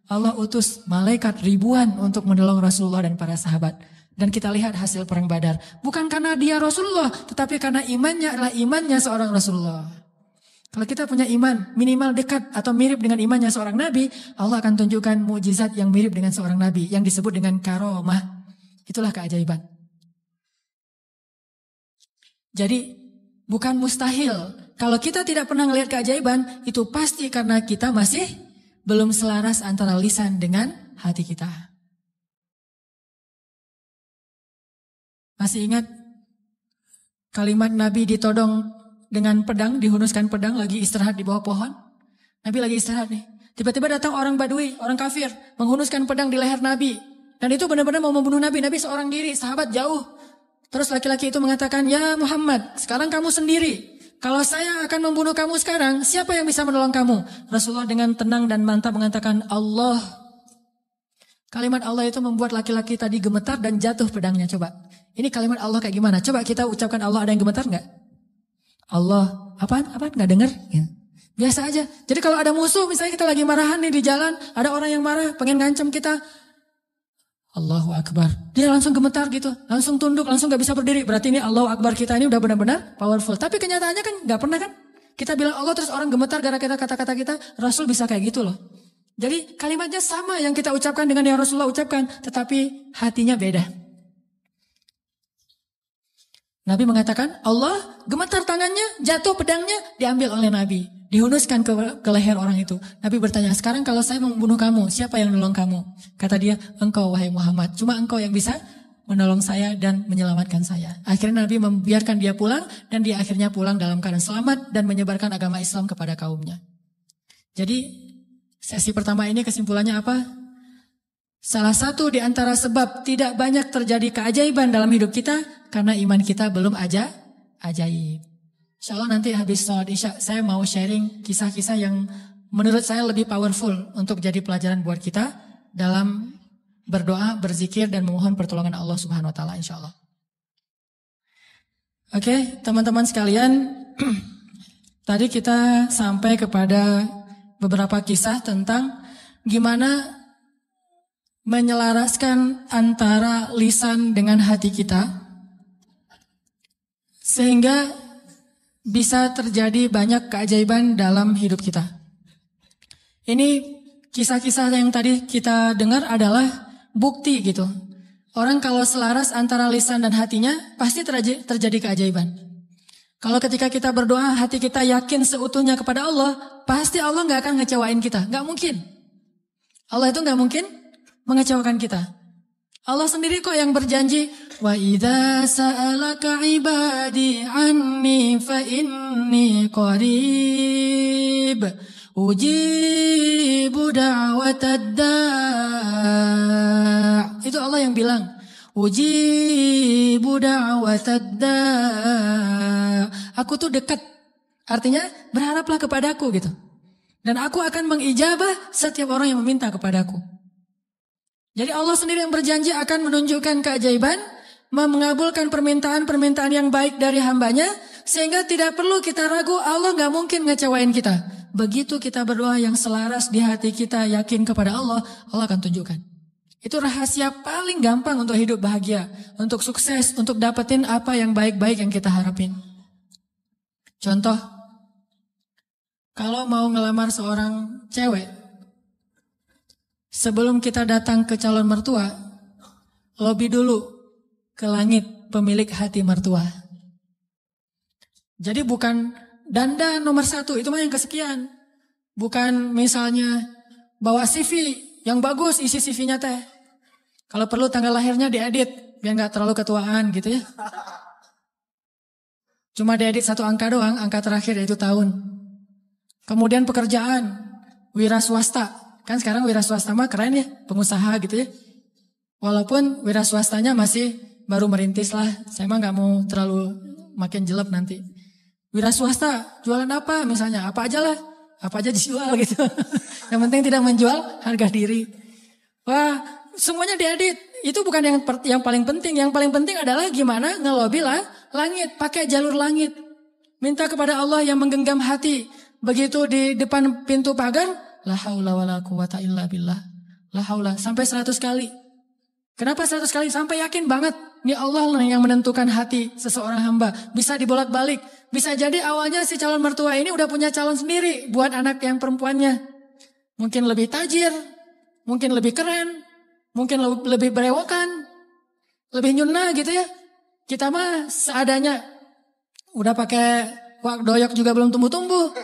A: Allah utus malaikat ribuan untuk menolong Rasulullah dan para sahabat. Dan kita lihat hasil perang Badar. Bukan karena dia Rasulullah, tetapi karena imannya adalah imannya seorang Rasulullah. Kalau kita punya iman minimal dekat atau mirip dengan imannya seorang nabi, Allah akan tunjukkan mukjizat yang mirip dengan seorang nabi yang disebut dengan karomah. Itulah keajaiban. Jadi bukan mustahil. Kalau kita tidak pernah melihat keajaiban, itu pasti karena kita masih belum selaras antara lisan dengan hati kita. Masih ingat kalimat Nabi ditodong dengan pedang, dihunuskan pedang, lagi istirahat di bawah pohon. Nabi lagi istirahat nih. Tiba-tiba datang orang Badui, orang kafir, menghunuskan pedang di leher Nabi. Dan itu benar-benar mau membunuh Nabi. Nabi seorang diri, sahabat jauh. Terus laki-laki itu mengatakan, ya Muhammad, sekarang kamu sendiri. Kalau saya akan membunuh kamu sekarang, siapa yang bisa menolong kamu? Rasulullah dengan tenang dan mantap mengatakan, Allah. Kalimat Allah itu membuat laki-laki tadi gemetar dan jatuh pedangnya. Coba, ini kalimat Allah kayak gimana? Coba kita ucapkan Allah, ada yang gemetar nggak? Allah, apaan nggak dengar? Ya. Biasa aja. Jadi kalau ada musuh, misalnya kita lagi marahan nih di jalan, ada orang yang marah, pengen ngancam kita, Allahu Akbar. Dia langsung gemetar gitu, langsung tunduk, langsung nggak bisa berdiri. Berarti ini Allahu Akbar kita ini udah benar-benar powerful. Tapi kenyataannya kan nggak pernah kan? Kita bilang Allah terus orang gemetar gara-gara kata-kata kita. Rasul bisa kayak gitu loh. Jadi kalimatnya sama yang kita ucapkan dengan yang Rasulullah ucapkan, tetapi hatinya beda. Nabi mengatakan, Allah gemetar tangannya, jatuh pedangnya, diambil oleh Nabi. Dihunuskan ke leher orang itu. Nabi bertanya, sekarang kalau saya membunuh kamu, siapa yang menolong kamu? Kata dia, engkau wahai Muhammad. Cuma engkau yang bisa menolong saya dan menyelamatkan saya. Akhirnya Nabi membiarkan dia pulang, dan dia akhirnya pulang dalam keadaan selamat dan menyebarkan agama Islam kepada kaumnya. Jadi, sesi pertama ini kesimpulannya apa? Salah satu di antara sebab tidak banyak terjadi keajaiban dalam hidup kita karena iman kita belum ajaib. Insya Allah nanti habis sholat isya saya mau sharing kisah-kisah yang menurut saya lebih powerful untuk jadi pelajaran buat kita dalam berdoa, berzikir dan memohon pertolongan Allah Subhanahu Wa Taala. Insya Allah. Oke, teman-teman sekalian, tadi kita sampai kepada beberapa kisah tentang gimana menyelaraskan antara lisan dengan hati kita sehingga bisa terjadi banyak keajaiban dalam hidup kita. Ini kisah-kisah yang tadi kita dengar adalah bukti gitu. Orang kalau selaras antara lisan dan hatinya pasti terjadi keajaiban. Kalau ketika kita berdoa hati kita yakin seutuhnya kepada Allah, pasti Allah gak akan ngecewain kita. Gak mungkin. Allah itu gak mungkin mengecewakan kita. Allah sendiri kok yang berjanji, wa idza sa'alaka ibadi anni fa inni qarib ujibu da'watad da'. Itu Allah yang bilang, ujibu da'watad da'. Aku tuh dekat. Artinya berharaplah kepadaku gitu. Dan aku akan mengijabah setiap orang yang meminta kepadaku. Jadi Allah sendiri yang berjanji akan menunjukkan keajaiban, mengabulkan permintaan-permintaan yang baik dari hambanya, sehingga tidak perlu kita ragu, Allah gak mungkin ngecewain kita. Begitu kita berdoa yang selaras di hati kita, yakin kepada Allah, Allah akan tunjukkan. Itu rahasia paling gampang untuk hidup bahagia, untuk sukses, untuk dapetin apa yang baik-baik yang kita harapin. Contoh, kalau mau ngelamar seorang cewek, sebelum kita datang ke calon mertua, lobby dulu ke langit pemilik hati mertua. Jadi bukan dandan nomor 1, itu mah yang kesekian. Bukan misalnya bawa CV yang bagus, isi CV-nya teh. Kalau perlu tanggal lahirnya diedit, biar gak terlalu ketuaan gitu ya. Cuma diedit 1 angka doang, angka terakhir yaitu tahun. Kemudian pekerjaan, wira swasta. Kan sekarang wira swasta mah keren ya, pengusaha gitu ya. Walaupun wira swastanya masih baru merintis lah. Saya mah gak mau terlalu makin jelek nanti. Wira swasta, jualan apa misalnya, apa aja lah. Apa aja dijual gitu. Yang penting tidak menjual harga diri. Wah, semuanya diedit. Itu bukan yang paling penting. Yang paling penting adalah gimana ngelobi lah langit, pakai jalur langit. Minta kepada Allah yang menggenggam hati. Begitu di depan pintu pagar, la haula wala quwata illa billah. La haula sampai 100 kali. Kenapa 100 kali? Sampai yakin banget ini Allah yang menentukan hati seseorang hamba. Bisa dibolak-balik. Bisa jadi awalnya si calon mertua ini udah punya calon sendiri buat anak yang perempuannya. Mungkin lebih tajir, mungkin lebih keren, mungkin lebih berewokan, lebih nyuna gitu ya. Kita mah seadanya. Udah pakai wak doyok juga belum tumbuh-tumbuh.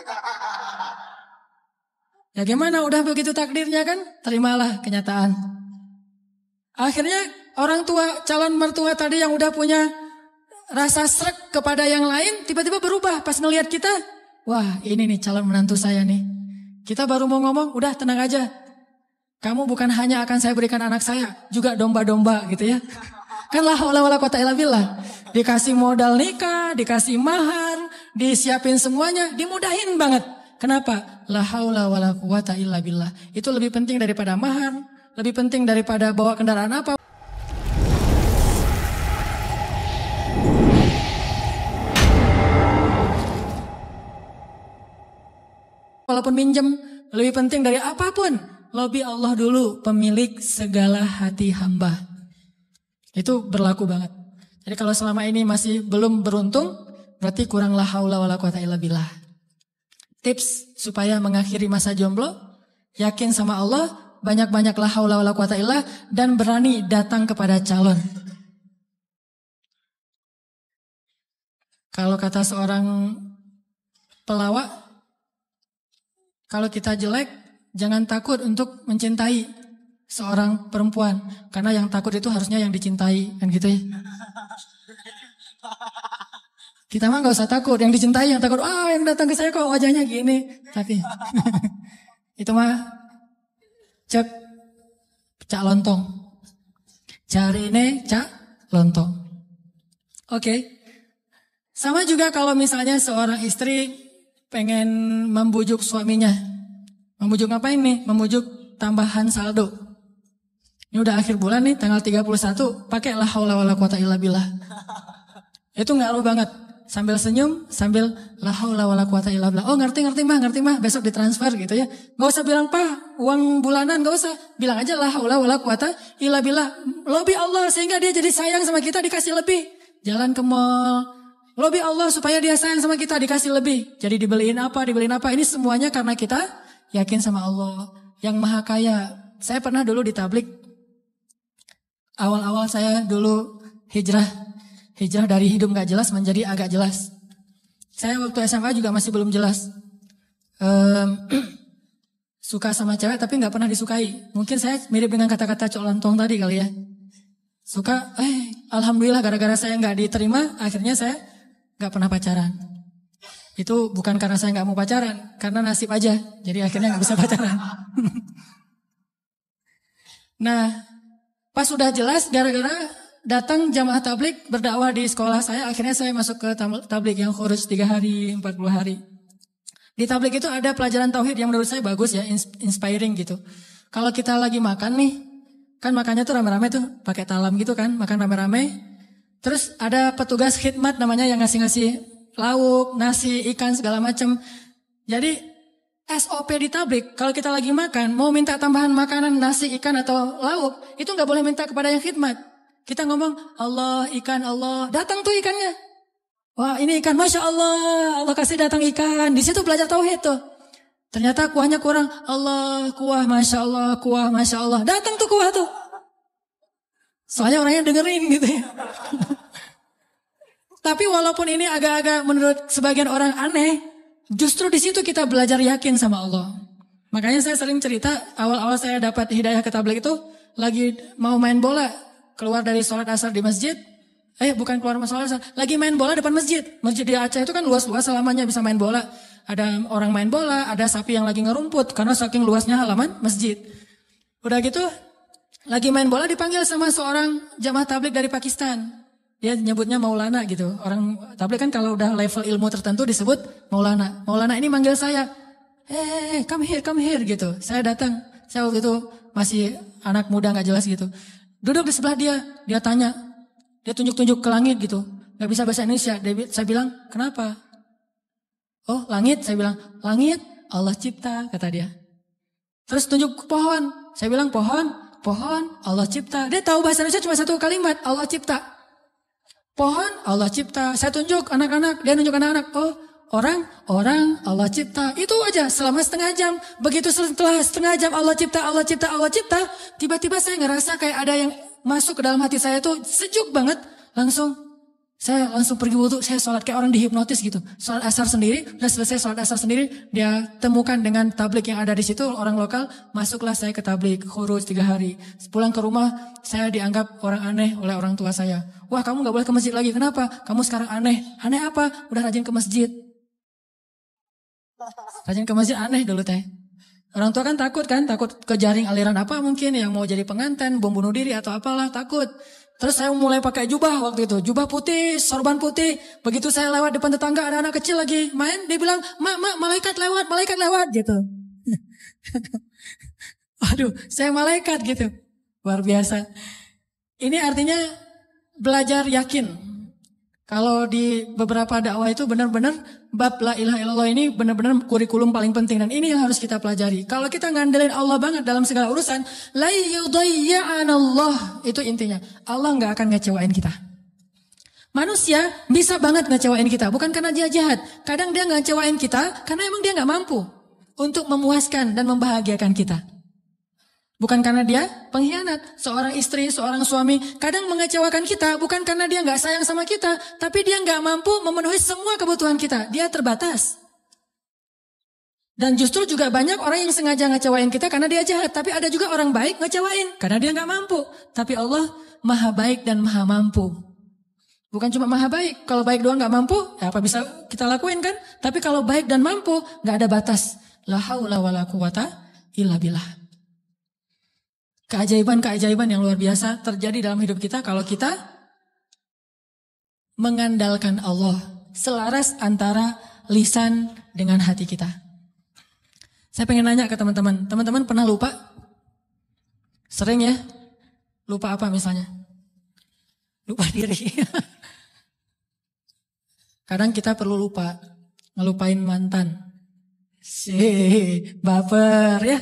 A: Ya gimana, udah begitu takdirnya kan, terimalah kenyataan. Akhirnya orang tua, calon mertua tadi yang udah punya rasa srek kepada yang lain, tiba-tiba berubah pas ngelihat kita. Wah, ini nih calon menantu saya nih. Kita baru mau ngomong, udah tenang aja. Kamu bukan hanya akan saya berikan anak saya, juga domba-domba gitu ya. Kan la haula wala quwata illa billah. Dikasih modal nikah, dikasih mahar, disiapin semuanya, dimudahin banget. Kenapa? La haula wala quwata illa billah. Itu lebih penting daripada mahar, lebih penting daripada bawa kendaraan apa. Walaupun minjem, lebih penting dari apapun. Lobby Allah dulu, pemilik segala hati hamba. Itu berlaku banget. Jadi kalau selama ini masih belum beruntung, berarti kurang la haula wala quwata illa billah. Tips supaya mengakhiri masa jomblo, yakin sama Allah, banyak-banyak la haula wala quwata illa, dan berani datang kepada calon. Kalau kata seorang pelawak, kalau kita jelek, jangan takut untuk mencintai seorang perempuan. Karena yang takut itu harusnya yang dicintai, kan gitu ya. Kita mah gak usah takut, yang dicintai, yang takut, yang datang ke saya kok wajahnya gini. Tapi itu mah cek cak lontong. Cari ini cak lontong. Oke. Sama juga kalau misalnya seorang istri pengen membujuk suaminya. Membujuk ngapain nih? Membujuk tambahan saldo. Ini udah akhir bulan nih, tanggal 31, pakai la haula wala quwata illa billah. Itu ngaruh banget. Sambil senyum, sambil la haula wala quwata illa billah. Oh ngerti mah, besok ditransfer gitu ya. Gak usah bilang, "Pak, uang bulanan," gak usah. Bilang aja la haula wala quwata illa billah. Lobby Allah sehingga dia jadi sayang sama kita, dikasih lebih. Jalan ke mall, Lobby Allah supaya dia sayang sama kita, dikasih lebih. Jadi dibeliin apa. Ini semuanya karena kita yakin sama Allah yang maha kaya. Saya pernah dulu di tablik. Awal-awal saya dulu hijrah dari hidup gak jelas menjadi agak jelas. Saya waktu SMA juga masih belum jelas. Suka sama cewek tapi gak pernah disukai. Mungkin saya mirip dengan kata-kata Cok Lantong tadi kali ya. Suka, alhamdulillah gara-gara saya gak diterima, akhirnya saya gak pernah pacaran. Itu bukan karena saya gak mau pacaran, karena nasib aja. Jadi akhirnya gak bisa pacaran. Nah, pas sudah jelas gara-gara datang jamaah tablik berdakwah di sekolah saya, akhirnya saya masuk ke tablik yang khuruj 3 hari, 40 hari. Di tablik itu ada pelajaran tauhid yang menurut saya bagus ya, inspiring gitu. Kalau kita lagi makan nih, kan makannya tuh rame-rame tuh, pakai talam gitu kan, makan rame-rame. Terus ada petugas khidmat namanya yang ngasih-ngasih lauk, nasi, ikan segala macam. Jadi SOP di tablik, kalau kita lagi makan, mau minta tambahan makanan, nasi, ikan, atau lauk, itu gak boleh minta kepada yang khidmat. Kita ngomong, Allah, ikan, Allah. Datang tuh ikannya. Wah ini ikan, Masya Allah. Allah kasih datang ikan. Di situ belajar tauhid tuh. Ternyata kuahnya kurang. Allah, kuah, Masya Allah, kuah, Masya Allah. Datang tuh kuah tuh. Soalnya orangnya dengerin gitu ya. Tapi walaupun ini agak-agak menurut sebagian orang aneh, justru di situ kita belajar yakin sama Allah. Makanya saya sering cerita, awal-awal saya dapat hidayah ke tabligh itu, lagi mau main bola, keluar dari sholat asar di masjid, bukan keluar sholat asar, lagi main bola depan masjid. Masjid di Aceh itu kan luas-luas, selamanya bisa main bola. Ada orang main bola, ada sapi yang lagi ngerumput, karena saking luasnya halaman masjid. Udah gitu, lagi main bola dipanggil sama seorang jamaah tabligh dari Pakistan. Dia nyebutnya Maulana gitu. Orang tabligh kan kalau udah level ilmu tertentu disebut Maulana. Maulana ini manggil saya, come here gitu. Saya datang. Saya waktu itu masih anak muda gak jelas gitu. Duduk di sebelah dia. Dia tanya. Dia tunjuk-tunjuk ke langit gitu. Gak bisa bahasa Indonesia. Saya bilang, kenapa? Oh langit. Saya bilang, langit Allah cipta, kata dia. Terus tunjuk ke pohon. Saya bilang, pohon Allah cipta. Dia tahu bahasa Indonesia cuma satu kalimat, Allah cipta. Pohon Allah cipta. Saya tunjuk anak-anak, dia nunjuk anak-anak. Oh, orang Allah cipta. Itu aja selama setengah jam. Begitu setelah setengah jam Allah cipta. Tiba-tiba saya ngerasa kayak ada yang masuk ke dalam hati saya tuh sejuk banget. Saya langsung pergi wudu, saya sholat kayak orang dihipnotis gitu. Sholat asar sendiri, udah selesai sholat asar sendiri, dia temukan dengan tabligh yang ada di situ, orang lokal, masuklah saya ke tabligh, khuruj 3 hari. Pulang ke rumah, saya dianggap orang aneh oleh orang tua saya. Wah kamu gak boleh ke masjid lagi, kenapa? Kamu sekarang aneh. Aneh apa? Udah rajin ke masjid. Rajin ke masjid aneh dulu teh. Orang tua kan, takut ke jaring aliran apa mungkin, yang mau jadi pengantin, bom bunuh diri atau apalah, takut. Terus saya mulai pakai jubah waktu itu. Jubah putih, sorban putih. Begitu saya lewat depan tetangga, ada anak kecil lagi main. Dia bilang, mak, malaikat lewat gitu. Aduh, saya malaikat gitu. Luar biasa. Ini artinya belajar yakin. Kalau di beberapa dakwah itu benar-benar bab la ilaha illallah ini benar-benar kurikulum paling penting. Dan ini yang harus kita pelajari. Kalau kita ngandelin Allah banget dalam segala urusan, la yudayya'anallah, itu intinya. Allah gak akan ngecewain kita. Manusia bisa banget ngecewain kita. Bukan karena dia jahat. Kadang dia ngecewain kita karena emang dia gak mampu untuk memuaskan dan membahagiakan kita. Bukan karena dia pengkhianat. Seorang istri, seorang suami kadang mengecewakan kita bukan karena dia gak sayang sama kita, tapi dia gak mampu memenuhi semua kebutuhan kita. Dia terbatas. Dan justru juga banyak orang yang sengaja ngecewain kita karena dia jahat. Tapi ada juga orang baik ngecewain karena dia gak mampu. Tapi Allah maha baik dan maha mampu. Bukan cuma maha baik. Kalau baik doang gak mampu, ya apa bisa kita lakuin kan? Tapi kalau baik dan mampu, gak ada batas. La haula wa la quwata illa billah. Keajaiban-keajaiban yang luar biasa terjadi dalam hidup kita kalau kita mengandalkan Allah, selaras antara lisan dengan hati kita. Saya pengen nanya ke teman-teman. Teman-teman pernah lupa? Sering ya? Lupa apa misalnya? Lupa diri. Kadang kita perlu lupa. Ngelupain mantan. Baper ya.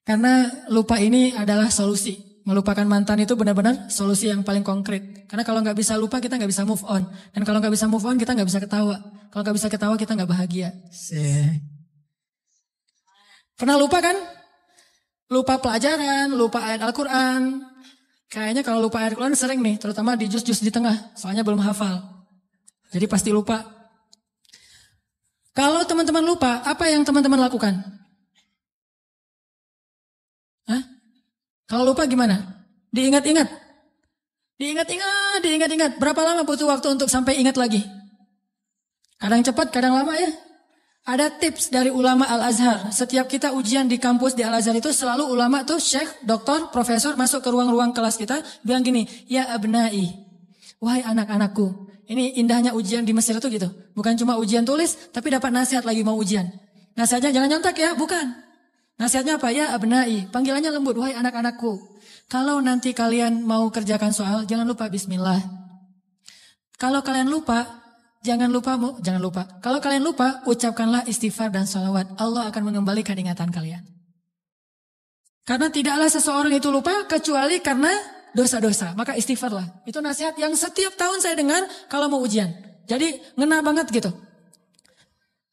A: Karena lupa ini adalah solusi. Melupakan mantan itu benar-benar solusi yang paling konkret. Karena kalau nggak bisa lupa kita nggak bisa move on. Dan kalau nggak bisa move on kita nggak bisa ketawa. Kalau nggak bisa ketawa kita nggak bahagia. Pernah lupa kan? Lupa pelajaran, lupa ayat Al-Quran. Kayaknya kalau lupa ayat Al-Quran sering nih, terutama di juz-juz di tengah. Soalnya belum hafal. Jadi pasti lupa. Kalau teman-teman lupa, apa yang teman-teman lakukan? Hah? Kalau lupa gimana? Diingat-ingat. Diingat-ingat. Berapa lama butuh waktu untuk sampai ingat lagi? Kadang cepat, kadang lama ya. Ada tips dari ulama Al-Azhar. Setiap kita ujian di kampus di Al-Azhar itu selalu ulama tuh syekh, doktor, profesor masuk ke ruang-ruang kelas kita. Bilang gini, ya abnai, wahai anak-anakku. Ini indahnya ujian di Mesir itu gitu. Bukan cuma ujian tulis, tapi dapat nasihat lagi mau ujian. Nasihatnya jangan nyontek ya, bukan. Nasihatnya apa? Ya abnai, panggilannya lembut, wahai anak-anakku. Kalau nanti kalian mau kerjakan soal, jangan lupa bismillah. Kalau kalian lupa, jangan lupa. Kalau kalian lupa, ucapkanlah istighfar dan sholawat. Allah akan mengembalikan ingatan kalian. Karena tidaklah seseorang itu lupa kecuali karena dosa-dosa. Maka istighfarlah. Itu nasihat yang setiap tahun saya dengar kalau mau ujian. Jadi ngena banget gitu.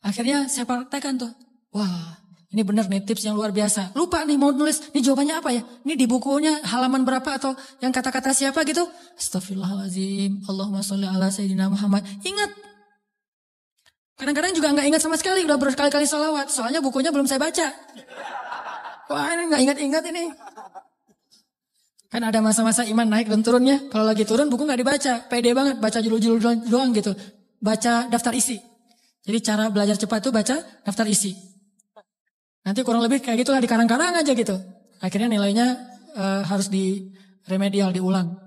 A: Akhirnya saya praktekkan tuh. Wah, ini benar nih tips yang luar biasa. Lupa nih mau nulis, ini jawabannya apa ya? Ini di bukunya halaman berapa atau yang kata-kata siapa gitu? Astagfirullahaladzim, Allahumma sholli ala sayyidina Muhammad. Ingat. Kadang-kadang juga nggak ingat sama sekali, udah berkali-kali sholawat. Soalnya bukunya belum saya baca. Wah ini nggak ingat-ingat ini. Kan ada masa-masa iman naik dan turunnya. Kalau lagi turun buku nggak dibaca. Pede banget, baca judul-judul doang gitu. Baca daftar isi. Jadi cara belajar cepat tuh baca daftar isi. Nanti kurang lebih kayak gitulah, di karang-karang aja gitu. Akhirnya nilainya harus di remedial, diulang.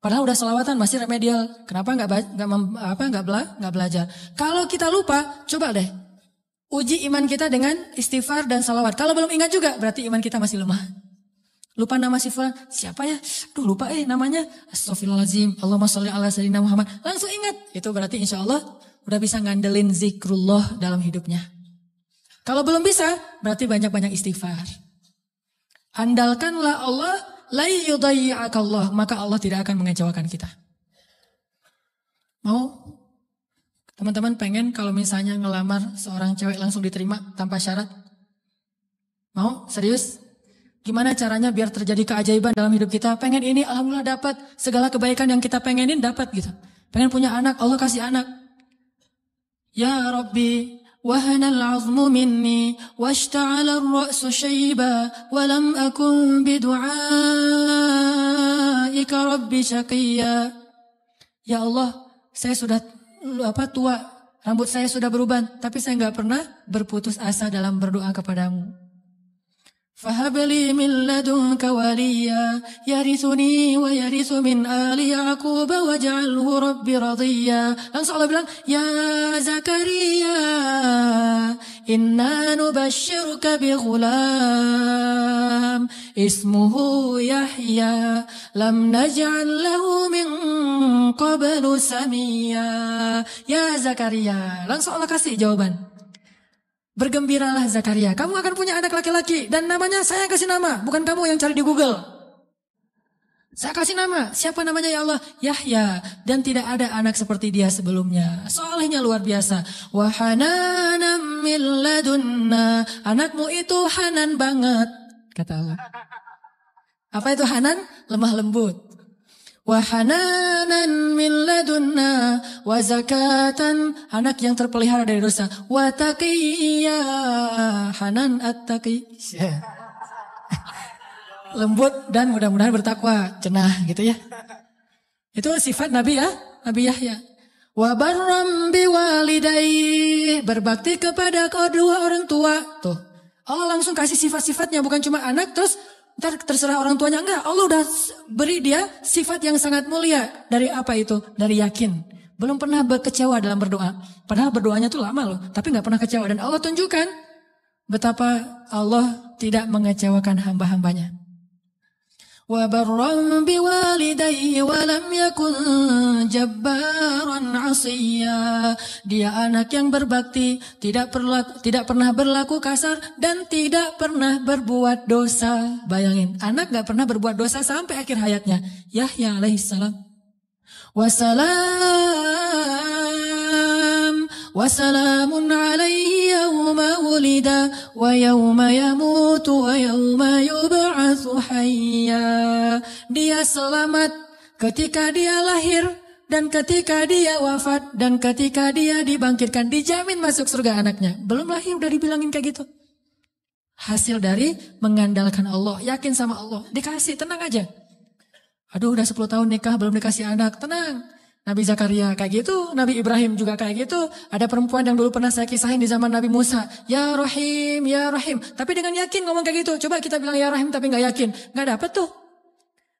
A: Padahal udah selawatan masih remedial. Kenapa nggak belajar? Kalau kita lupa, coba deh uji iman kita dengan istighfar dan salawat. Kalau belum ingat juga, berarti iman kita masih lemah. Lupa nama si fulan, siapa ya? Duh lupa namanya. Astagfirullahaladzim, Allahumma sholli ala sayyidina Muhammad. Langsung ingat. Itu berarti insya Allah udah bisa ngandelin zikrullah dalam hidupnya. Kalau belum bisa, berarti banyak-banyak istighfar. Andalkanlah Allah, la yudayyi'akallah, maka Allah tidak akan mengecewakan kita. Mau? Teman-teman pengen kalau misalnya ngelamar seorang cewek langsung diterima tanpa syarat? Mau? Serius? Gimana caranya biar terjadi keajaiban dalam hidup kita? Pengen ini, alhamdulillah dapat. Segala kebaikan yang kita pengenin dapat gitu. Pengen punya anak, Allah kasih anak. Ya Rabbi, wahanal azmu minni, washta'ala ar-ra'su syaiba, walam akun bidu'aika Rabbi syaqiyya. Ya Allah, saya sudah tua, rambut saya sudah beruban, tapi saya nggak pernah berputus asa dalam berdoa kepadamu. Fahabli min ladunka waliya yarithuni wa yarithu min ali Yaqub waj'alhu rabbi radiyya. Langsung Allah bilang, ya Zakaria, inna nubashshiruka bi ghulam ismuhu Yahya lam naj'al lahu min qablu samiyya. Ya Zakaria, langsung Allah kasih jawaban. Bergembiralah Zakaria, kamu akan punya anak laki-laki dan namanya saya kasih nama, bukan kamu yang cari di Google. Saya kasih nama, siapa namanya ya Allah? Yahya, dan tidak ada anak seperti dia sebelumnya. Solehnya luar biasa. Wa hananam min ladunna, anakmu itu hanan banget, kata Allah. Apa itu hanan? Lemah lembut. Wa hananan min ladunna wa zakatan, anak yang terpelihara dari dosa. Wa taqiyya, hanan at-taqi, lembut dan mudah-mudahan bertakwa, cenah gitu ya. Itu sifat Nabi ya, Nabi Yahya. Wa barram biwalidayhi, berbakti kepada kedua orang tua. Tuh, Allah langsung kasih sifat-sifatnya, bukan cuma anak terus ntar terserah orang tuanya, enggak. Allah udah beri dia sifat yang sangat mulia. Dari apa itu? Dari yakin. Belum pernah kecewa dalam berdoa. Padahal berdoanya tuh lama loh, tapi gak pernah kecewa. Dan Allah tunjukkan betapa Allah tidak mengecewakan hamba-hambanya. وبرا بوالديه ولم يكن جبارا عصيا. Dia anak yang berbakti, tidak pernah berlaku kasar dan tidak pernah berbuat dosa. Bayangin, anak gak pernah berbuat dosa sampai akhir hayatnya. Yahya alaihissalam. وسلام عليه يوم ولد ويوم يموت ويوم يبعث حيا. Dia selamat ketika dia lahir dan ketika dia wafat dan ketika dia dibangkitkan. Dijamin masuk surga anaknya. Belum lahir udah dibilangin kayak gitu. Hasil dari mengandalkan Allah, yakin sama Allah. Dikasih, tenang aja. Aduh udah 10 tahun nikah belum dikasih anak, tenang. Nabi Zakaria kayak gitu, Nabi Ibrahim juga kayak gitu. Ada perempuan yang dulu pernah saya kisahin di zaman Nabi Musa. Ya Rahim, ya Rahim. Tapi dengan yakin ngomong kayak gitu. Coba kita bilang ya Rahim tapi gak yakin. Gak dapet tuh.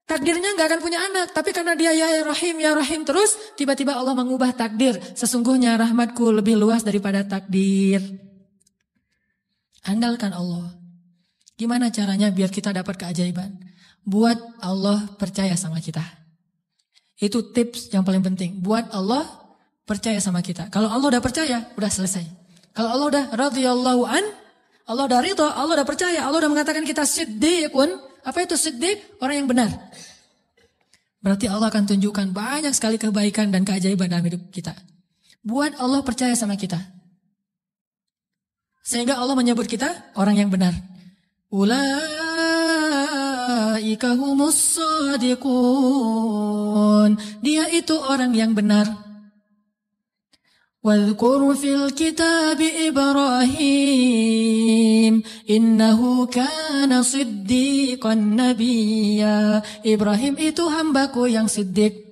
A: Takdirnya gak akan punya anak. Tapi karena dia ya Rahim terus. Tiba-tiba Allah mengubah takdir. Sesungguhnya rahmatku lebih luas daripada takdir. Andalkan Allah. Gimana caranya biar kita dapat keajaiban? Buat Allah percaya sama kita. Itu tips yang paling penting. Buat Allah percaya sama kita. Kalau Allah udah percaya, udah selesai. Kalau Allah udah radhiyallahu an, Allah udah ridha, Allah udah percaya, Allah udah mengatakan kita siddiqun. Apa itu siddiq? Orang yang benar. Berarti Allah akan tunjukkan banyak sekali kebaikan dan keajaiban dalam hidup kita. Buat Allah percaya sama kita. Sehingga Allah menyebut kita orang yang benar. Ulaika humus shadiqun. Dia itu orang yang benar. Wadhkur fil kitab Ibrahim innahu kana siddiqan nabiyya. Ibrahim itu hambaku yang siddiq.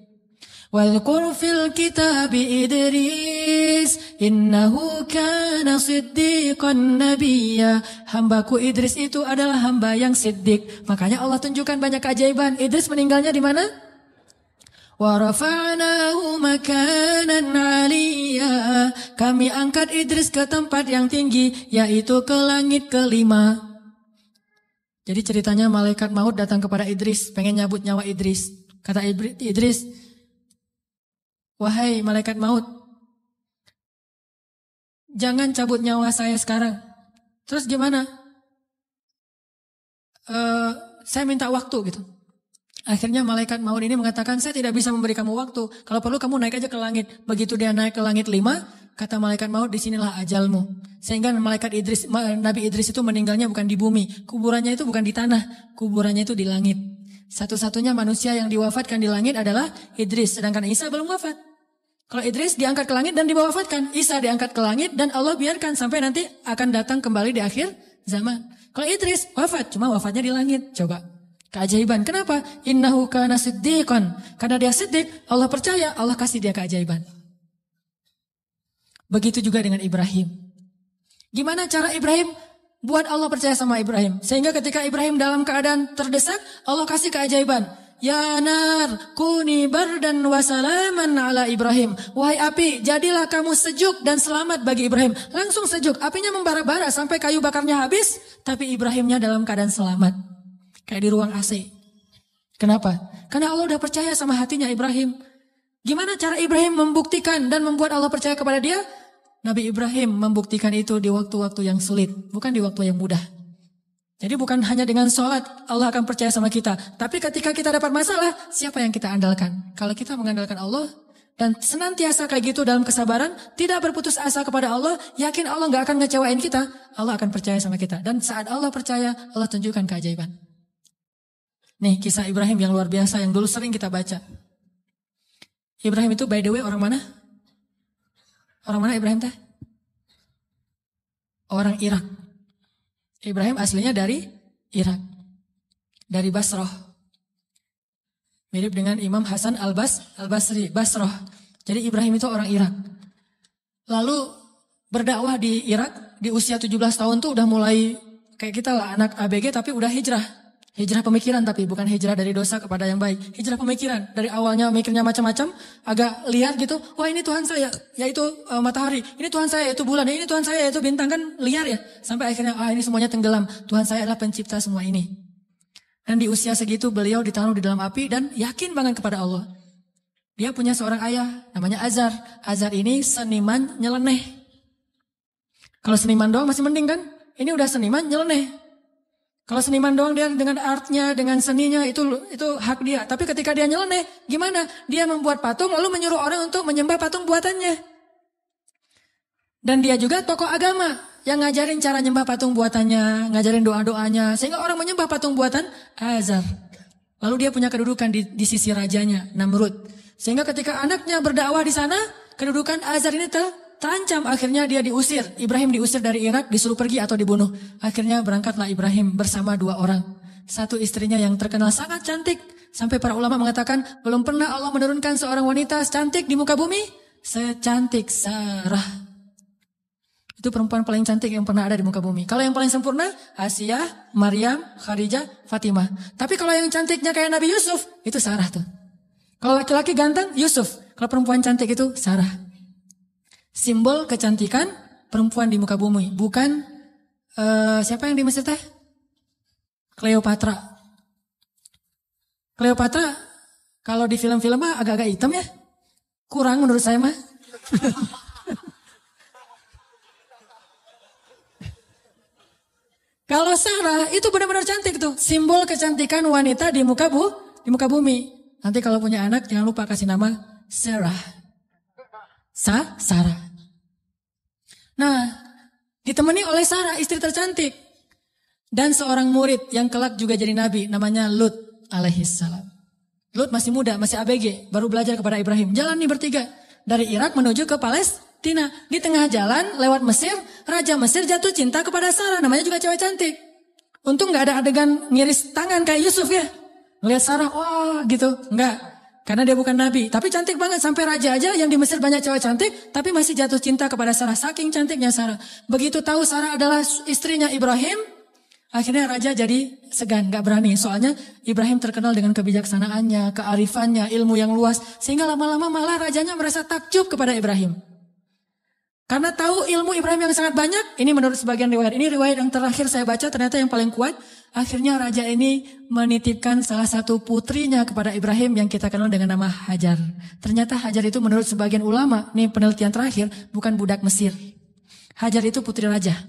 A: Wadhkur fil kitab Idris innahu kana siddiqan nabiyya. Hambaku Idris itu adalah hamba yang siddiq. Makanya Allah tunjukkan banyak keajaiban. Idris meninggalnya di mana? Wa rafa'nahu makanan 'aliyya. Kami angkat Idris ke tempat yang tinggi, yaitu ke langit kelima. Jadi ceritanya malaikat maut datang kepada Idris, pengen nyabut nyawa Idris. Kata Idris, wahai malaikat maut, jangan cabut nyawa saya sekarang. Terus gimana? Saya minta waktu gitu. Akhirnya malaikat maut ini mengatakan, saya tidak bisa memberi kamu waktu. Kalau perlu kamu naik aja ke langit. Begitu dia naik ke langit 5, kata malaikat maut, disinilah ajalmu. Sehingga Nabi Idris itu meninggalnya bukan di bumi. Kuburannya itu bukan di tanah. Kuburannya itu di langit. Satu-satunya manusia yang diwafatkan di langit adalah Idris. Sedangkan Isa belum wafat. Kalau Idris diangkat ke langit dan diwafatkan. Isa diangkat ke langit dan Allah biarkan sampai nanti akan datang kembali di akhir zaman. Kalau Idris wafat, cuma wafatnya di langit. Coba. Keajaiban. Kenapa? Innahu kana siddiqan. Karena dia siddiq, Allah percaya, Allah kasih dia keajaiban. Begitu juga dengan Ibrahim. Gimana cara Ibrahim buat Allah percaya sama Ibrahim? Sehingga ketika Ibrahim dalam keadaan terdesak, Allah kasih keajaiban. Ya nar, kuni bardan wa salaman ala Ibrahim. Wahai api, jadilah kamu sejuk dan selamat bagi Ibrahim. Langsung sejuk, apinya membara-bara sampai kayu bakarnya habis, tapi Ibrahimnya dalam keadaan selamat. Kayak di ruang AC. Kenapa? Karena Allah udah percaya sama hatinya Ibrahim. Gimana cara Ibrahim membuktikan dan membuat Allah percaya kepada dia? Nabi Ibrahim membuktikan itu di waktu-waktu yang sulit. Bukan di waktu yang mudah. Jadi bukan hanya dengan sholat Allah akan percaya sama kita. Tapi ketika kita dapat masalah, siapa yang kita andalkan? Kalau kita mengandalkan Allah dan senantiasa kayak gitu dalam kesabaran, tidak berputus asa kepada Allah, yakin Allah gak akan ngecewain kita, Allah akan percaya sama kita. Dan saat Allah percaya, Allah tunjukkan keajaiban. Nih kisah Ibrahim yang luar biasa yang dulu sering kita baca. Ibrahim itu by the way orang mana? Orang mana Ibrahim teh? Orang Irak. Ibrahim aslinya dari Irak. Dari Basrah. Mirip dengan Imam Hasan al-Basri, Basrah. Jadi Ibrahim itu orang Irak. Lalu berdakwah di Irak di usia 17 tahun tuh udah mulai kayak kita lah anak ABG tapi udah hijrah. Hijrah pemikiran tapi bukan hijrah dari dosa kepada yang baik. Hijrah pemikiran. Dari awalnya mikirnya macam-macam, agak liar gitu. Wah ini Tuhan saya, yaitu matahari. Ini Tuhan saya, yaitu bulan. Ini Tuhan saya, yaitu bintang. Kan liar ya. Sampai akhirnya ini semuanya tenggelam. Tuhan saya adalah pencipta semua ini. Dan di usia segitu beliau ditaruh di dalam api dan yakin banget kepada Allah. Dia punya seorang ayah namanya Azar. Azar ini seniman nyeleneh. Kalau seniman doang masih mending kan? Ini udah seniman nyeleneh. Kalau seniman doang dia dengan artnya, dengan seninya itu hak dia. Tapi ketika dia nyeleneh, gimana? Dia membuat patung lalu menyuruh orang untuk menyembah patung buatannya. Dan dia juga tokoh agama yang ngajarin cara nyembah patung buatannya, ngajarin doa-doanya. Sehingga orang menyembah patung buatan Azar. Lalu dia punya kedudukan di sisi rajanya, Namrud. Sehingga ketika anaknya berdakwah di sana, kedudukan Azar ini terancam. Akhirnya dia diusir. Ibrahim diusir dari Irak, disuruh pergi atau dibunuh. Akhirnya berangkatlah Ibrahim bersama 2 orang. Satu istrinya yang terkenal sangat cantik. Sampai para ulama mengatakan, belum pernah Allah menurunkan seorang wanita cantik di muka bumi secantik Sarah. Itu perempuan paling cantik yang pernah ada di muka bumi. Kalau yang paling sempurna, Asia, Maryam, Khadijah, Fatimah. Tapi kalau yang cantiknya kayak Nabi Yusuf, itu Sarah tuh. Kalau laki-laki ganteng, Yusuf. Kalau perempuan cantik itu Sarah. Simbol kecantikan perempuan di muka bumi. Bukan siapa yang di Mesir teh? Cleopatra. Cleopatra kalau di film-film mah agak-agak hitam ya. Kurang menurut saya mah. Kalau Sarah itu benar-benar cantik tuh. Simbol kecantikan wanita di muka bumi. Nanti kalau punya anak jangan lupa kasih nama Sarah. Sarah. Nah, ditemani oleh Sarah istri tercantik. Dan seorang murid yang kelak juga jadi nabi namanya Lut alaihissalam. Lut masih muda, masih ABG, baru belajar kepada Ibrahim. Jalan nih bertiga dari Irak menuju ke Palestina. Di tengah jalan lewat Mesir, Raja Mesir jatuh cinta kepada Sarah, namanya juga cewek cantik. Untung gak ada adegan ngiris tangan kayak Yusuf ya. Ngeliat Sarah, wah gitu. Enggak, karena dia bukan nabi. Tapi cantik banget, sampai raja aja yang di Mesir banyak cewek cantik, tapi masih jatuh cinta kepada Sarah. Saking cantiknya Sarah. Begitu tahu Sarah adalah istrinya Ibrahim, akhirnya raja jadi segan, gak berani. Soalnya Ibrahim terkenal dengan kebijaksanaannya, kearifannya, ilmu yang luas. Sehingga lama-lama malah rajanya merasa takjub kepada Ibrahim. Karena tahu ilmu Ibrahim yang sangat banyak, ini menurut sebagian riwayat. Ini riwayat yang terakhir saya baca, ternyata yang paling kuat. Akhirnya raja ini menitipkan salah satu putrinya kepada Ibrahim yang kita kenal dengan nama Hajar. Ternyata Hajar itu menurut sebagian ulama, ini penelitian terakhir, bukan budak Mesir. Hajar itu putri raja.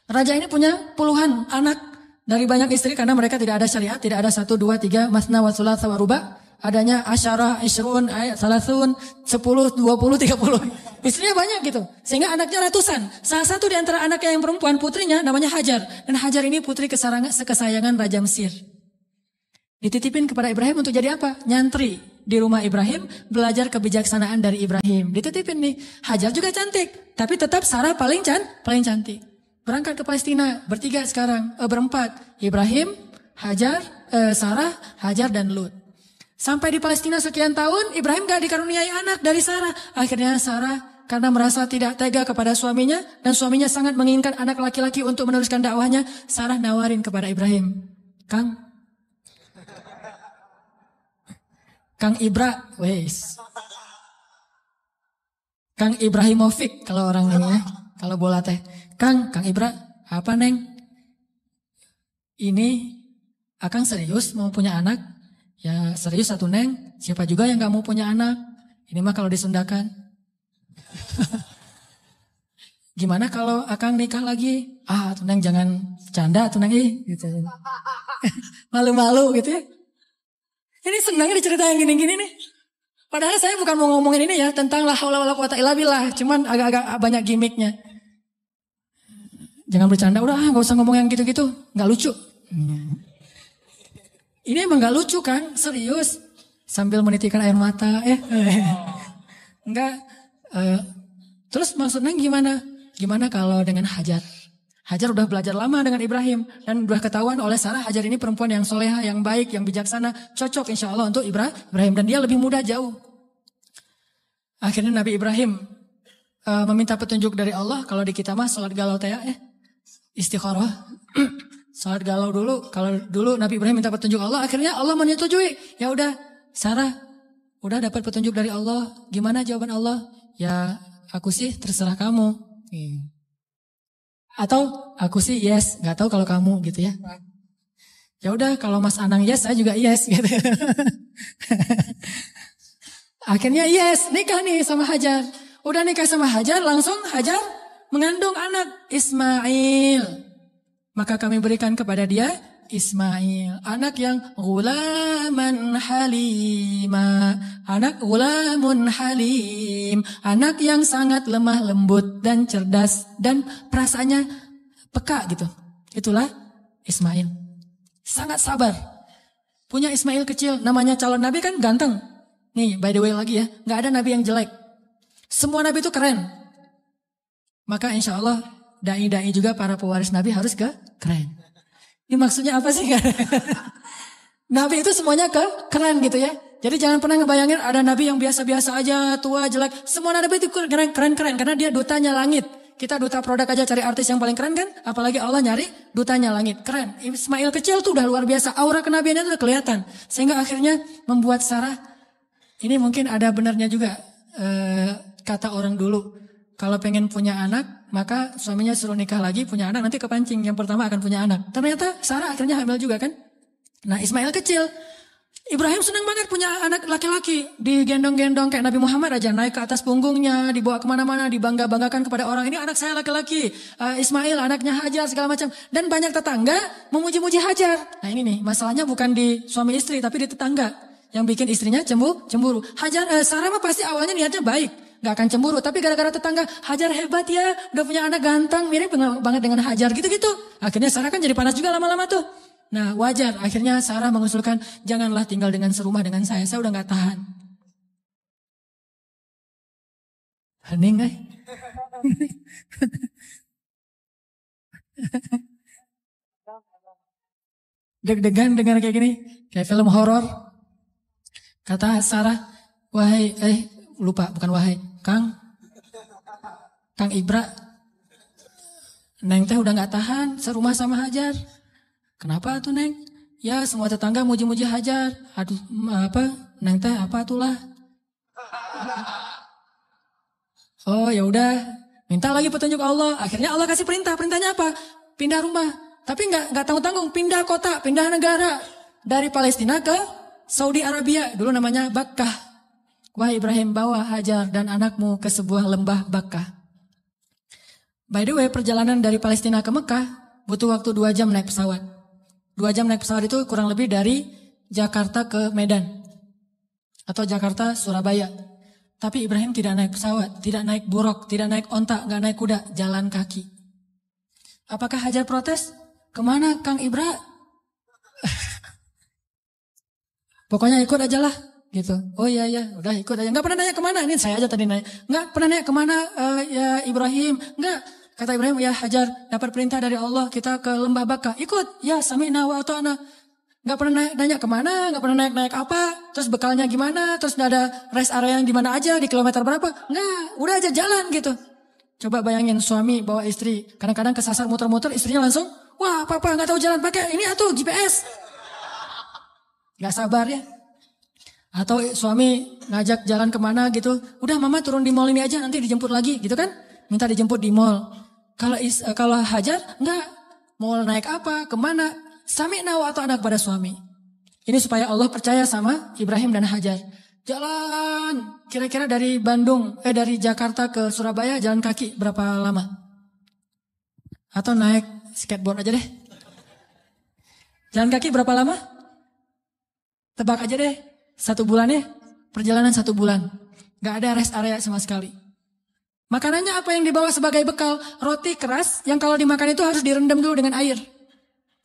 A: Raja ini punya puluhan anak dari banyak istri karena mereka tidak ada syariat, tidak ada 1, 2, 3, masna wa thulatsa wa ruba'. Adanya asyarah, isrun, salasun, 10, 20, 30. Istrinya banyak gitu. Sehingga anaknya ratusan. Salah satu di antara anaknya yang perempuan, putrinya namanya Hajar. Dan Hajar ini putri kesayangan Raja Mesir. Dititipin kepada Ibrahim untuk jadi apa? Nyantri di rumah Ibrahim, belajar kebijaksanaan dari Ibrahim. Dititipin nih. Hajar juga cantik. Tapi tetap Sarah paling cantik. Berangkat ke Palestina, bertiga sekarang, berempat. Ibrahim, Hajar, Sarah, Hajar dan Lut. Sampai di Palestina sekian tahun, Ibrahim gak dikaruniai anak dari Sarah. Akhirnya Sarah karena merasa tidak tega kepada suaminya, dan suaminya sangat menginginkan anak laki-laki untuk meneruskan dakwahnya, Sarah nawarin kepada Ibrahim, Kang Ibra, Kang Ibrahimovic kalau orang ini ya, kalau bola teh, Kang Ibra, apa neng? Ini Akang serius mau punya anak? Ya serius satu neng, siapa juga yang gak mau punya anak? Ini mah kalau disundakan. Gimana kalau Akang nikah lagi? Tuh neng jangan canda tuh neng gitu. Malu-malu gitu ya. Ini senangnya diceritain gini-gini nih. Padahal saya bukan mau ngomongin ini ya, tentang la haula wala quwata illa billah, cuman agak-agak banyak gimmicknya. Jangan bercanda, udah gak usah ngomong yang gitu-gitu, gak lucu. Ini emang gak lucu kan, serius. Sambil menitikan air mata, enggak. Terus maksudnya gimana? Gimana kalau dengan Hajar? Hajar udah belajar lama dengan Ibrahim. Dan udah ketahuan oleh Sarah, Hajar ini perempuan yang soleha, yang baik, yang bijaksana. Cocok insya Allah untuk Ibrahim. Dan dia lebih muda jauh. Akhirnya Nabi Ibrahim meminta petunjuk dari Allah. Kalau di kita mah sholat galau teh istikharah. Salat galau dulu. Kalau dulu Nabi Ibrahim minta petunjuk Allah, akhirnya Allah menyetujui. Ya udah, Sarah udah dapat petunjuk dari Allah. Gimana jawaban Allah? Ya aku sih terserah kamu. Atau aku sih yes, nggak tahu kalau kamu gitu ya. Ya udah kalau Mas Anang yes, saya juga yes gitu. Akhirnya yes, nikah nih sama Hajar. Udah nikah sama Hajar, langsung Hajar mengandung anak Ismail. Maka kami berikan kepada dia Ismail, anak yang gulaman halima, anak gulamun halim, anak yang sangat lemah lembut dan cerdas dan perasaannya peka gitu. Itulah Ismail. Sangat sabar. Punya Ismail kecil, namanya calon nabi kan ganteng. Nih by the way lagi ya, nggak ada nabi yang jelek. Semua nabi itu keren. Maka insya Allah dai-dai juga para pewaris nabi harus keren. Ini maksudnya apa sih? Nabi itu semuanya keren gitu ya. Jadi jangan pernah ngebayangin ada nabi yang biasa-biasa aja, tua, jelek. Semua nabi itu keren-keren karena dia dutanya langit. Kita duta produk aja cari artis yang paling keren kan? Apalagi Allah nyari dutanya langit. Keren. Ismail kecil tuh udah luar biasa. Aura kenabiannya tuh udah kelihatan. Sehingga akhirnya membuat Sarah, ini mungkin ada benarnya juga kata orang dulu. Kalau pengen punya anak, maka suaminya suruh nikah lagi, punya anak, nanti kepancing. Yang pertama akan punya anak. Ternyata Sarah akhirnya hamil juga kan. Nah Ismail kecil. Ibrahim senang banget punya anak laki-laki. Digendong-gendong kayak Nabi Muhammad aja. Naik ke atas punggungnya, dibawa kemana-mana, dibangga-banggakan kepada orang. Ini anak saya laki-laki. Ismail anaknya Hajar segala macam. Dan banyak tetangga memuji-muji Hajar. Nah ini nih, masalahnya bukan di suami istri, tapi di tetangga. Yang bikin istrinya cemburu. Sarah mah pasti awalnya niatnya baik. Gak akan cemburu, tapi gara-gara tetangga, Hajar hebat ya, udah punya anak ganteng, mirip banget dengan Hajar, gitu-gitu. Akhirnya Sarah kan jadi panas juga lama-lama tuh. Nah wajar, akhirnya Sarah mengusulkan, janganlah tinggal dengan serumah dengan saya udah gak tahan. Hening eh. Deg-degan dengar kayak gini, kayak film horor. Kata Sarah, wahai, lupa, bukan wahai. Kang Ibra, Neng teh udah gak tahan serumah sama Hajar. Kenapa tuh Neng? Ya semua tetangga muji-muji Hajar. Aduh Neng teh apa itulah? Oh ya udah, minta lagi petunjuk Allah. Akhirnya Allah kasih perintahnya apa? Pindah rumah. Tapi nggak tanggung-tanggung, pindah kota, pindah negara dari Palestina ke Saudi Arabia. Dulu namanya Bakkah. Wahai Ibrahim, bawa Hajar dan anakmu ke sebuah lembah Bakkah. By the way, perjalanan dari Palestina ke Mekah butuh waktu 2 jam naik pesawat. 2 jam naik pesawat itu kurang lebih dari Jakarta ke Medan. Atau Jakarta, Surabaya. Tapi Ibrahim tidak naik pesawat, tidak naik buruk, tidak naik onta, gak naik kuda, jalan kaki. Apakah Hajar protes? Kemana Kang Ibra? Pokoknya ikut aja lah. Gitu. Oh iya, udah ikut aja. Gak pernah nanya kemana. Ini saya aja tadi nanya. Gak pernah nanya kemana ya Ibrahim. Gak. Kata Ibrahim, ya Hajar dapat perintah dari Allah. Kita ke lembah Bakkah. Ikut. Ya sami'na wa ata'na. Gak pernah nanya kemana. Gak pernah naik apa. Terus bekalnya gimana. Terus ada rest area yang dimana aja. Di kilometer berapa. Gak. Udah aja jalan gitu. Coba bayangin suami bawa istri. Kadang-kadang kesasar muter-muter. Istrinya langsung. Wah papa gak tahu jalan pakai. Ini atuh GPS. Gak sabar ya. Atau suami ngajak jalan kemana gitu. Udah mama turun di mall ini aja nanti dijemput lagi gitu kan. Minta dijemput di mall. Kalau Hajar enggak. Mau naik apa, kemana. Sami'na wa ata'na kepada suami. Ini supaya Allah percaya sama Ibrahim dan Hajar. Jalan kira-kira dari dari Jakarta ke Surabaya jalan kaki berapa lama? Atau naik skateboard aja deh. Jalan kaki berapa lama? Tebak aja deh. 1 bulan ya, perjalanan 1 bulan. Gak ada rest area sama sekali. Makanannya apa yang dibawa sebagai bekal? Roti keras yang kalau dimakan itu harus direndam dulu dengan air.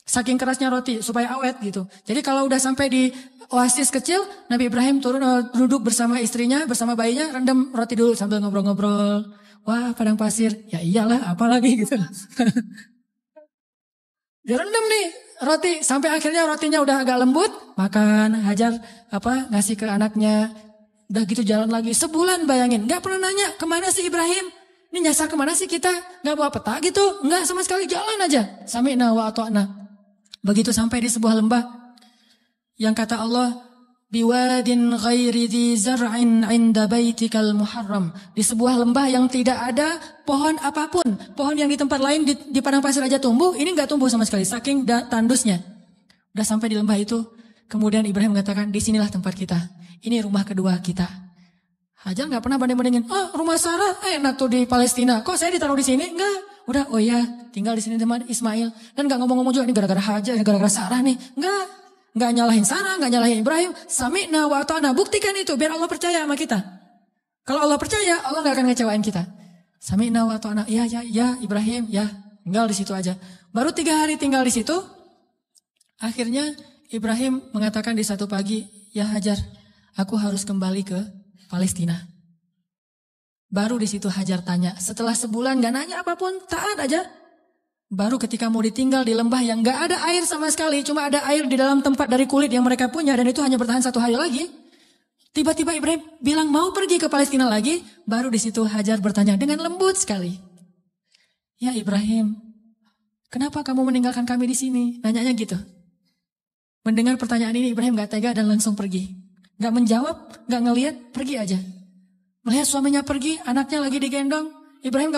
A: Saking kerasnya roti supaya awet gitu. Jadi kalau udah sampai di oasis kecil, Nabi Ibrahim turun duduk bersama istrinya, bersama bayinya, rendam roti dulu sambil ngobrol-ngobrol. Wah padang pasir, ya iyalah apalagi gitu. Direndam nih roti sampai akhirnya rotinya udah agak lembut, makan. Hajar ngasih ke anaknya. Udah gitu jalan lagi sebulan, bayangin. Gak pernah nanya kemana sih Ibrahim. Ini nyasar kemana sih kita? Gak bawa peta gitu. Enggak sama sekali, jalan aja. Sami'na wa ata'na. Begitu sampai di sebuah lembah yang kata Allah, biwadin ghairi dhi zar'in 'inda baitikal muharram. Di sebuah lembah yang tidak ada pohon apapun. Pohon yang di tempat lain di padang pasir aja tumbuh, ini enggak tumbuh sama sekali saking tandusnya. Udah sampai di lembah itu, kemudian Ibrahim mengatakan, disinilah tempat kita. Ini rumah kedua kita. Hajar nggak pernah banding-bandingin, rumah Sarah enak tuh di Palestina. Kok saya ditaruh di sini? Enggak. Udah, oh iya, tinggal di sini teman Ismail. Dan nggak ngomong-ngomong juga, ini gara-gara Hajar, ini gara-gara Sarah nih. Nggak nyalahin Sarah, nggak nyalahin Ibrahim. Sami'na wa ata'na. Buktikan itu, biar Allah percaya sama kita. Kalau Allah percaya, Allah nggak akan ngecewain kita. Sami'na wa ata'na. Ya, Ibrahim, ya. Tinggal di situ aja. Baru 3 hari tinggal di situ. Akhirnya Ibrahim mengatakan di satu pagi, ya Hajar, aku harus kembali ke Palestina. Baru di situ Hajar tanya, setelah sebulan gak nanya apapun, taat aja. Baru ketika mau ditinggal di lembah yang gak ada air sama sekali, cuma ada air di dalam tempat dari kulit yang mereka punya, dan itu hanya bertahan 1 hari lagi. Tiba-tiba Ibrahim bilang mau pergi ke Palestina lagi. Baru di situ Hajar bertanya dengan lembut sekali, ya Ibrahim, kenapa kamu meninggalkan kami di sini? Nanyanya gitu. Mendengar pertanyaan ini Ibrahim gak tega dan langsung pergi. Gak menjawab, gak ngelihat, pergi aja. Melihat suaminya pergi, anaknya lagi digendong. Ibrahim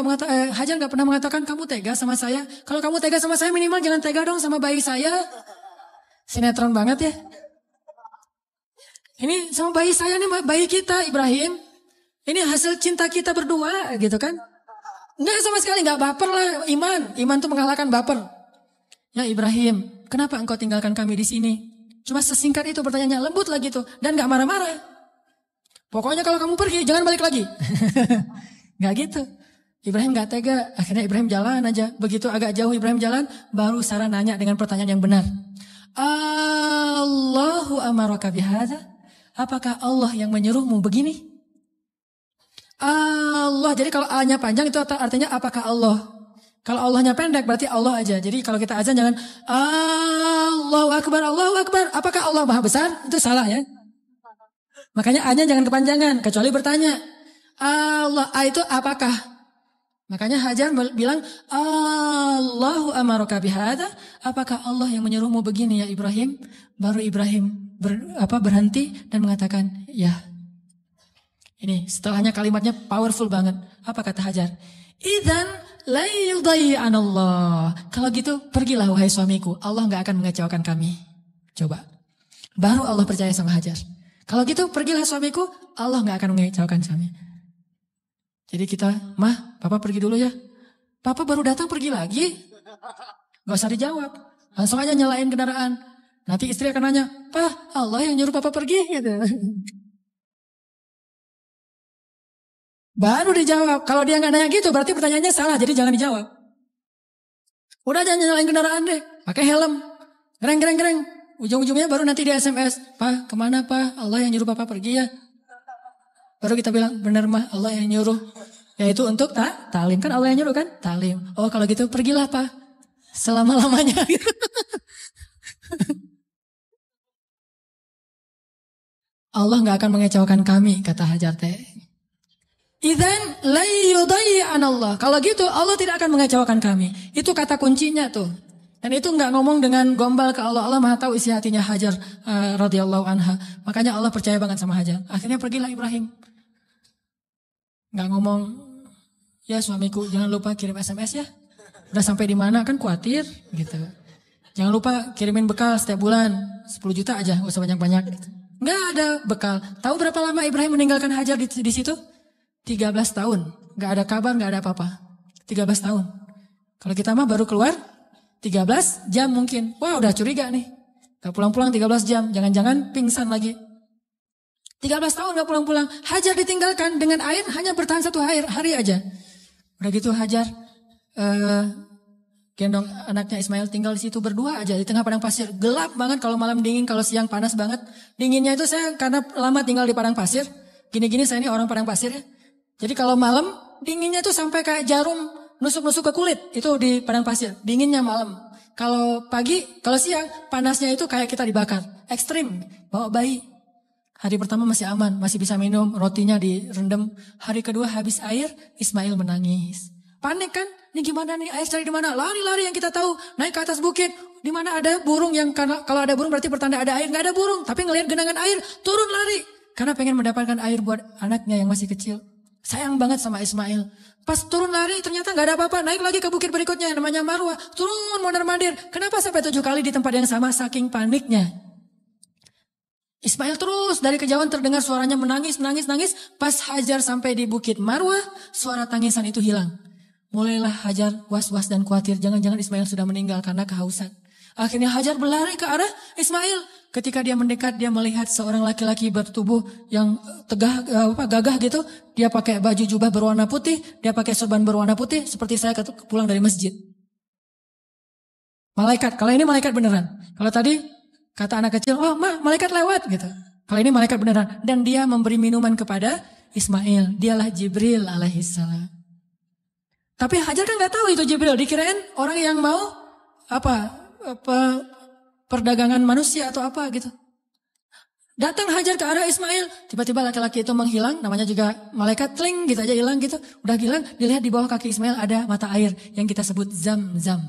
A: Hajar gak pernah mengatakan, kamu tega sama saya. Kalau kamu tega sama saya, minimal jangan tega dong sama bayi saya. Sinetron banget ya. Ini sama bayi saya nih, bayi kita Ibrahim. Ini hasil cinta kita berdua gitu kan. Enggak sama sekali, gak baper lah iman. Iman tuh mengalahkan baper. Ya Ibrahim, kenapa engkau tinggalkan kami di sini? Cuma sesingkat itu pertanyaannya, lembut lagi tuh. Dan gak marah-marah. Pokoknya kalau kamu pergi, jangan balik lagi. Gak gitu. Ibrahim gak tega. Akhirnya Ibrahim jalan aja. Begitu agak jauh Ibrahim jalan, baru Sarah nanya dengan pertanyaan yang benar. Allahu amaraka bihadza? Apakah Allah yang menyuruhmu begini? Allah. Jadi kalau A-nya panjang itu artinya apakah Allah? Kalau Allahnya pendek berarti Allah aja. Jadi kalau kita azan jangan Allahu Akbar, Allahu Akbar. Apakah Allah Maha Besar? Itu salah ya. Makanya A-nya jangan kepanjangan. Kecuali bertanya. Allah, A itu apakah? Makanya Hajar bilang Allahu amaraka bihadza? Apakah Allah yang menyuruhmu begini ya Ibrahim? Baru Ibrahim berhenti dan mengatakan ya. Ini setelahnya kalimatnya powerful banget. Apa kata Hajar? Idzan la yudayyi'anallah. Kalau gitu pergilah wahai suamiku. Allah gak akan mengecewakan kami. Coba. Baru Allah percaya sama Hajar. Kalau gitu pergilah suamiku. Allah gak akan mengecewakan kami. Jadi kita, Mah, Papa pergi dulu ya. Papa baru datang pergi lagi. Gak usah dijawab. Langsung aja nyalain kendaraan. Nanti istri akan nanya, Pak, Allah yang nyuruh Papa pergi gitu. Baru dijawab. Kalau dia nggak nanya gitu berarti pertanyaannya salah. Jadi jangan dijawab. Udah jangan nyalain kendaraan deh. Pakai helm. Gereng. Ujung-ujungnya baru nanti di SMS. Pak kemana Pak? Allah yang nyuruh Papa pergi ya. Baru kita bilang benar mah Allah yang nyuruh. Yaitu untuk talim. Kan Allah yang nyuruh kan? Talim. Oh kalau gitu pergilah Pak. Selama-lamanya. Allah nggak akan mengecewakan kami kata Hajar teh. Idzan la yudayyi'anallah. Kalau gitu Allah tidak akan mengecewakan kami. Itu kata kuncinya tuh. Dan itu enggak ngomong dengan gombal ke Allah. Allah Maha tahu isi hatinya Hajar radhiyallahu anha. Makanya Allah percaya banget sama Hajar. Akhirnya pergilah Ibrahim. Enggak ngomong, ya suamiku jangan lupa kirim SMS ya. Udah sampai di mana kan khawatir gitu. Jangan lupa kirimin bekal setiap bulan 10 juta aja, enggak usah banyak-banyak gitu. Enggak ada bekal. Tahu berapa lama Ibrahim meninggalkan Hajar di situ? 13 tahun. Gak ada kabar, gak ada apa-apa. 13 tahun. Kalau kita mah baru keluar 13 jam mungkin. Wah udah curiga nih. Gak pulang-pulang 13 jam. Jangan-jangan pingsan lagi. 13 tahun gak pulang-pulang. Hajar ditinggalkan dengan air hanya bertahan 1 hari aja. Udah gitu Hajar gendong anaknya Ismail tinggal di situ berdua aja di tengah padang pasir. Gelap banget kalau malam dingin, kalau siang panas banget. Dinginnya itu saya karena lama tinggal di padang pasir. Gini-gini saya ini orang padang pasir ya. Jadi kalau malam dinginnya tuh sampai kayak jarum nusuk-nusuk ke kulit. Itu di padang pasir. Dinginnya malam. Kalau pagi, kalau siang panasnya itu kayak kita dibakar. Ekstrim. Bawa bayi. Hari pertama masih aman. Masih bisa minum. Rotinya direndam. Hari kedua habis air. Ismail menangis. Panik kan? Ini gimana nih? Air cari di mana? Lari-lari yang kita tahu. Naik ke atas bukit. Di mana ada burung yang kalau ada burung berarti pertanda ada air. Nggak ada burung. Tapi ngelihat genangan air. Turun lari. Karena pengen mendapatkan air buat anaknya yang masih kecil. Sayang banget sama Ismail. Pas turun lari ternyata gak ada apa-apa. Naik lagi ke bukit berikutnya namanya Marwah. Turun mondar-mandir. Kenapa sampai 7 kali di tempat yang sama? Saking paniknya. Ismail terus dari kejauhan terdengar suaranya menangis. Pas Hajar sampai di bukit Marwah, suara tangisan itu hilang. Mulailah Hajar was-was dan khawatir. Jangan-jangan Ismail sudah meninggal karena kehausan. Akhirnya Hajar berlari ke arah Ismail. Ketika dia mendekat, dia melihat seorang laki-laki bertubuh yang gagah gitu. Dia pakai baju jubah berwarna putih. Dia pakai sorban berwarna putih. Seperti saya pulang dari masjid. Malaikat. Kalau ini malaikat beneran. Kalau tadi kata anak kecil, oh malaikat lewat gitu. Kalau ini malaikat beneran. Dan dia memberi minuman kepada Ismail. Dialah Jibril alaihissalam. Tapi Hajar kan gak tahu itu Jibril. Dikirain orang yang mau perdagangan manusia atau apa gitu. Datang Hajar ke arah Ismail. Tiba-tiba laki-laki itu menghilang. Namanya juga malaikat, tling gitu aja hilang gitu. Udah hilang, dilihat di bawah kaki Ismail ada mata air yang kita sebut Zam-Zam.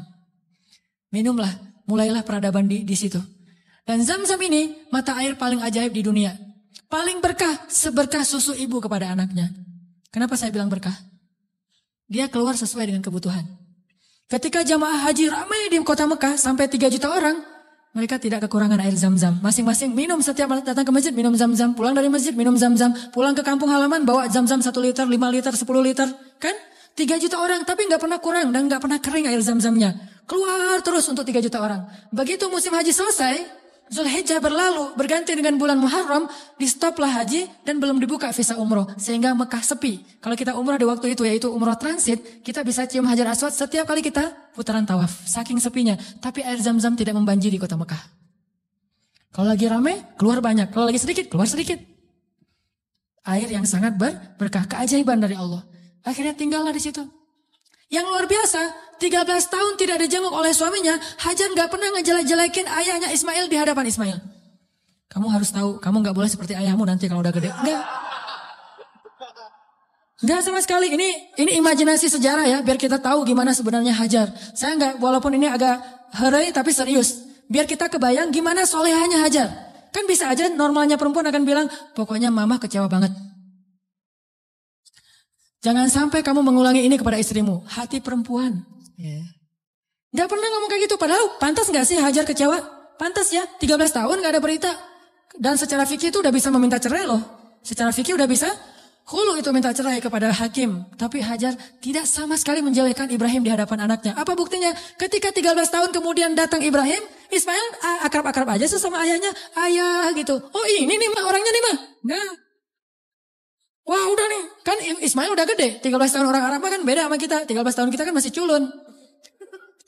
A: Minumlah, mulailah peradaban di situ. Dan Zam-Zam ini mata air paling ajaib di dunia. Paling berkah, seberkah susu ibu kepada anaknya. Kenapa saya bilang berkah? Dia keluar sesuai dengan kebutuhan. Ketika jamaah haji ramai di kota Mekah sampai 3 juta orang, mereka tidak kekurangan air Zam-Zam. Masing-masing minum setiap datang ke masjid, minum Zam-Zam. Pulang dari masjid, minum Zam-Zam. Pulang ke kampung halaman, bawa Zam-Zam 1 liter, 5 liter, 10 liter. Kan? 3 juta orang, tapi gak pernah kurang dan gak pernah kering air Zam-Zamnya. Keluar terus untuk 3 juta orang. Begitu musim haji selesai, Zulhijjah berlalu, berganti dengan bulan Muharram, di-stoplah haji dan belum dibuka visa umroh. Sehingga Mekah sepi. Kalau kita umroh di waktu itu, yaitu umroh transit, kita bisa cium Hajar Aswad setiap kali kita putaran tawaf. Saking sepinya. Tapi air Zam-Zam tidak membanjiri kota Mekah. Kalau lagi ramai, keluar banyak. Kalau lagi sedikit, keluar sedikit. Air yang sangat berkah, keajaiban dari Allah. Akhirnya tinggallah di situ. Yang luar biasa, 13 tahun tidak dijenguk oleh suaminya, Hajar gak pernah ngejelek-jelekin ayahnya Ismail di hadapan Ismail. Kamu harus tahu, kamu gak boleh seperti ayahmu nanti kalau udah gede. Enggak sama sekali. Ini imajinasi sejarah ya, biar kita tahu gimana sebenarnya Hajar. Saya enggak, walaupun ini agak herai tapi serius. Biar kita kebayang gimana solehahnya Hajar. Kan bisa aja normalnya perempuan akan bilang, pokoknya mama kecewa banget. Jangan sampai kamu mengulangi ini kepada istrimu. Hati perempuan. Gak pernah ngomong kayak gitu. Padahal pantas gak sih Hajar kecewa? Pantas ya. 13 tahun gak ada berita. Dan secara fikih itu udah bisa meminta cerai loh. Secara fikih udah bisa khulu itu minta cerai kepada hakim. Tapi Hajar tidak sama sekali menjelekkan Ibrahim di hadapan anaknya. Apa buktinya? Ketika 13 tahun kemudian datang Ibrahim, Ismail akrab-akrab aja sama ayahnya. Ayah gitu. Oh ini nih mah orangnya nih mah. Nah. Wah udah nih, kan Ismail udah gede. 13 tahun orang Arab kan beda sama kita. 13 tahun kita kan masih culun.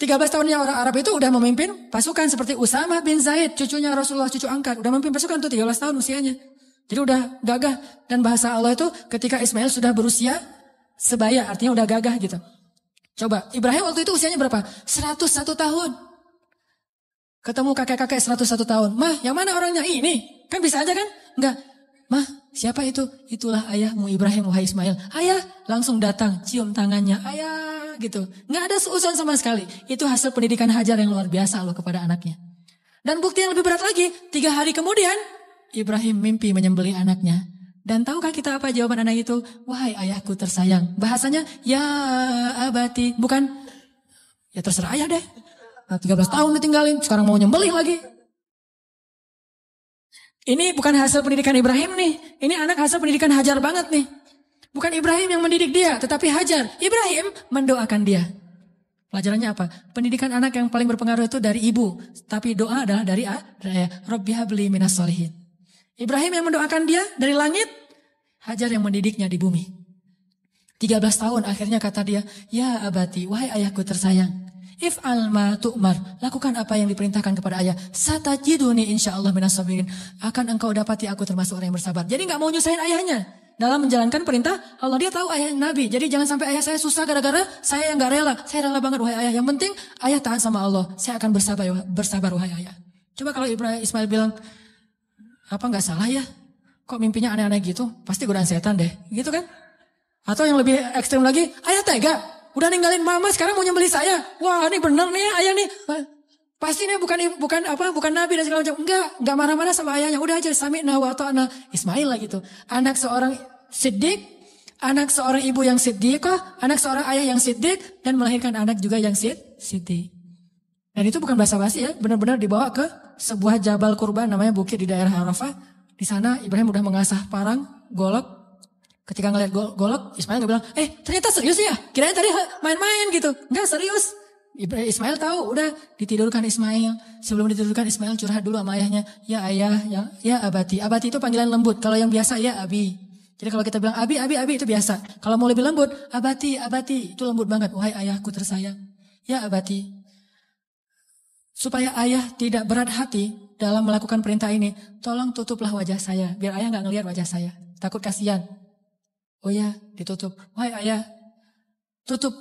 A: 13 tahunnya orang Arab itu udah memimpin pasukan seperti Usama bin Zaid, cucunya Rasulullah, cucu angkat. Udah memimpin pasukan tuh 13 tahun usianya. Jadi udah gagah. Dan bahasa Allah itu ketika Ismail sudah berusia sebaya, artinya udah gagah gitu. Coba, Ibrahim waktu itu usianya berapa? 101 tahun. Ketemu kakek-kakek 101 tahun. Mah, yang mana orangnya? Ini. Kan bisa aja kan? Enggak. Mah, siapa itu? Itulah ayahmu Ibrahim, wahai Ismail. Ayah, langsung datang, cium tangannya. Ayah, gitu. Nggak ada seuzon sama sekali. Itu hasil pendidikan Hajar yang luar biasa loh kepada anaknya. Dan bukti yang lebih berat lagi, 3 hari kemudian, Ibrahim mimpi menyembelih anaknya. Dan tahukah kita apa jawaban anak itu? Wahai ayahku tersayang. Bahasanya, ya abati. Bukan, ya terserah ayah deh. 13 tahun ditinggalin, sekarang mau nyembelih lagi. Ini bukan hasil pendidikan Ibrahim nih. Ini anak hasil pendidikan Hajar banget nih. Bukan Ibrahim yang mendidik dia, tetapi Hajar. Ibrahim mendoakan dia. Pelajarannya apa? Pendidikan anak yang paling berpengaruh itu dari ibu. Tapi doa adalah dari ayah. Rabbi habli minas sholihin. Ibrahim yang mendoakan dia dari langit. Hajar yang mendidiknya di bumi. 13 tahun akhirnya kata dia, ya abati, wahai ayahku tersayang. If'al ma tu'mar. Lakukan apa yang diperintahkan kepada ayah. Satajiduni insyaallah minas sabirin. Akan engkau dapati aku termasuk orang yang bersabar. Jadi gak mau nyusahin ayahnya dalam menjalankan perintah Allah. Dia tahu ayah Nabi. Jadi jangan sampai ayah saya susah gara-gara saya yang gak rela. Saya rela banget wahai ayah. Yang penting ayah taat sama Allah. Saya akan bersabar wahai ayah. Coba kalau Ismail bilang, apa gak salah ya? Kok mimpinya aneh-aneh gitu? Pasti godaan setan deh. Gitu kan? Atau yang lebih ekstrim lagi, ayah tega. Udah ninggalin mama sekarang mau nyembelih saya. Wah ini bener nih ayah nih. Pasti nih bukan nabi dan segala macam. Enggak marah-marah sama ayahnya. Udah aja sami'na wa ta'na. Ismail lah gitu. Anak seorang siddiq, Anak seorang ibu yang siddiqah, anak seorang ayah yang siddiq, dan melahirkan anak juga yang siddiq. Dan itu bukan basa-basi ya, benar-benar dibawa ke sebuah jabal kurban namanya bukit di daerah Arafah. Di sana Ibrahim udah mengasah parang, golok. Ketika ngeliat golok, Ismail bilang, ternyata serius ya? Kirain tadi main-main gitu. Enggak, serius. Ismail tahu, udah ditidurkan Ismail. Sebelum ditidurkan Ismail curhat dulu sama ayahnya. Ya ayah, ya abati. Abati itu panggilan lembut. Kalau yang biasa ya abi. Jadi kalau kita bilang abi itu biasa. Kalau mau lebih lembut, abati itu lembut banget. Wahai ayahku tersayang. Ya abati. Supaya ayah tidak berat hati dalam melakukan perintah ini, tolong tutuplah wajah saya. Biar ayah gak ngelihat wajah saya. Takut kasihan. Oh ya, ditutup. Wahai ayah, tutup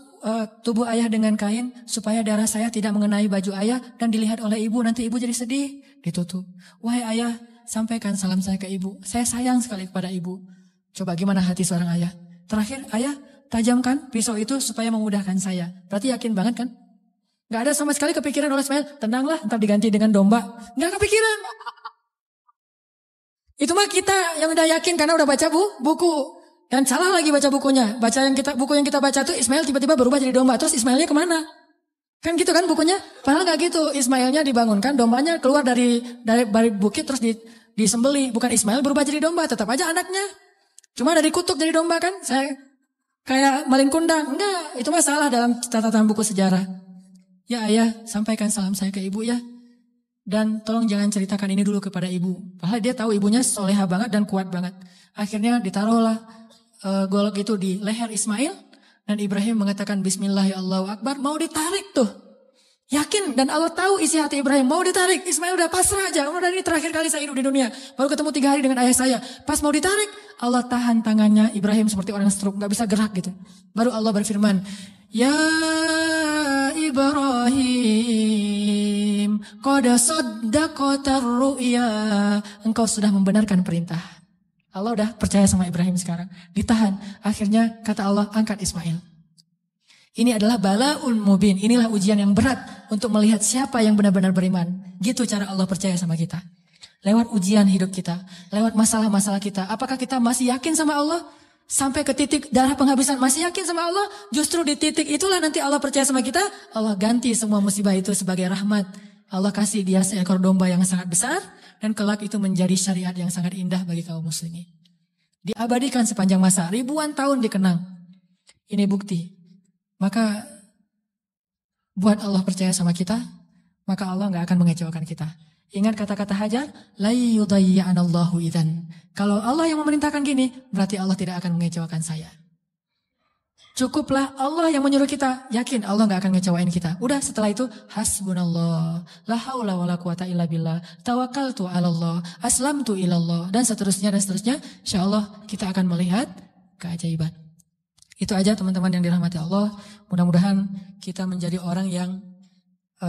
A: tubuh ayah dengan kain supaya darah saya tidak mengenai baju ayah dan dilihat oleh ibu. Nanti ibu jadi sedih. Ditutup. Wahai ayah, sampaikan salam saya ke ibu. Saya sayang sekali kepada ibu. Coba gimana hati seorang ayah? Terakhir, ayah tajamkan pisau itu supaya memudahkan saya. Berarti yakin banget kan? Gak ada sama sekali kepikiran oleh Ismail, tenanglah ntar diganti dengan domba. Gak kepikiran. Itu mah kita yang udah yakin karena udah baca buku. Dan salah lagi baca bukunya. Buku yang kita baca tuh Ismail tiba-tiba berubah jadi domba. Terus Ismailnya kemana? Kan gitu kan bukunya? Padahal gak gitu. Ismailnya dibangunkan, dombanya keluar dari bukit terus disembelih. Bukan Ismail berubah jadi domba, tetap aja anaknya. Cuma dari kutuk jadi domba kan? Saya kayak malin kundang. Enggak, itu masalah dalam catatan buku sejarah. Ya ayah, sampaikan salam saya ke ibu ya. Dan tolong jangan ceritakan ini dulu kepada ibu. Padahal dia tahu ibunya soleha banget dan kuat banget. Akhirnya ditaruhlah golok itu di leher Ismail. Dan Ibrahim mengatakan Bismillah ya Allahu Akbar. Mau ditarik tuh. Yakin dan Allah tahu isi hati Ibrahim. Mau ditarik. Ismail udah pasrah aja. Udah ini terakhir kali saya hidup di dunia. Baru ketemu 3 hari dengan ayah saya. Pas mau ditarik. Allah tahan tangannya Ibrahim seperti orang stroke. Gak bisa gerak gitu. Baru Allah berfirman. Ya Ibrahim. Qad saddaqatar ru'ya. Engkau sudah membenarkan perintah. Allah udah percaya sama Ibrahim sekarang. Ditahan. Akhirnya kata Allah angkat Ismail. Ini adalah bala'ul mubin. Inilah ujian yang berat untuk melihat siapa yang benar-benar beriman. Gitu cara Allah percaya sama kita. Lewat ujian hidup kita. Lewat masalah-masalah kita. Apakah kita masih yakin sama Allah? Sampai ke titik darah penghabisan masih yakin sama Allah? Justru di titik itulah nanti Allah percaya sama kita. Allah ganti semua musibah itu sebagai rahmat. Allah kasih dia seekor domba yang sangat besar. Dan kelak itu menjadi syariat yang sangat indah bagi kaum muslimin. Diabadikan sepanjang masa. Ribuan tahun dikenang. Ini bukti. Maka buat Allah percaya sama kita, maka Allah gak akan mengecewakan kita. Ingat kata-kata Hajar, la yudayya'anallahu idzan. Kalau Allah yang memerintahkan gini, berarti Allah tidak akan mengecewakan saya. Cukuplah Allah yang menyuruh kita, yakin Allah gak akan ngecewain kita. Udah setelah itu, hasbunallah, la haula wala quwata illa billah, tawakkaltu 'alallah, aslamtu ilallah, dan seterusnya. Insyaallah kita akan melihat keajaiban. Itu aja teman-teman yang dirahmati Allah. Mudah-mudahan kita menjadi orang yang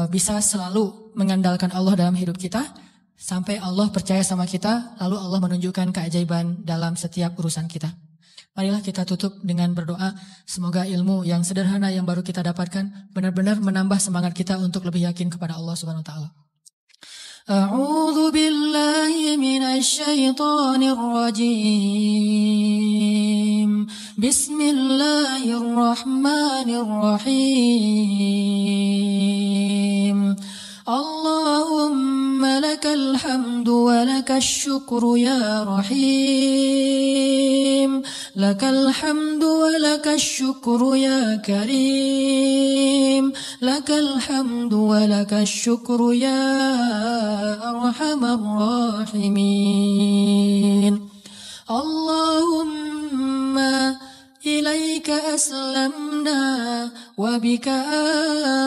A: bisa selalu mengandalkan Allah dalam hidup kita. Sampai Allah percaya sama kita. Lalu Allah menunjukkan keajaiban dalam setiap urusan kita. Marilah kita tutup dengan berdoa. Semoga ilmu yang sederhana yang baru kita dapatkan benar-benar menambah semangat kita untuk lebih yakin kepada Allah Subhanahu wa taala. A'udzu billahi minasy syaithanir rajim. Bismillahirrahmanirrahim. Allahumma lakal hamdu wa lakal syukru ya rahim. Lakal hamdu wa lakal syukru ya karim. Lakal hamdu wa lakal syukru ya arhamar rahimin. Allahumma ilaika aslamna wa bika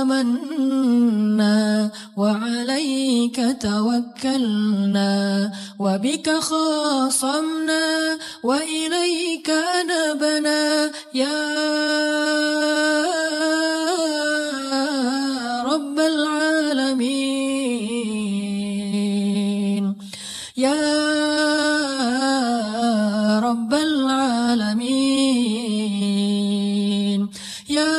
A: amanna wa alaika tawakkalna wa bika khasamna wa ilaika anabna ya rabbal alamin ya rabbal alamin ya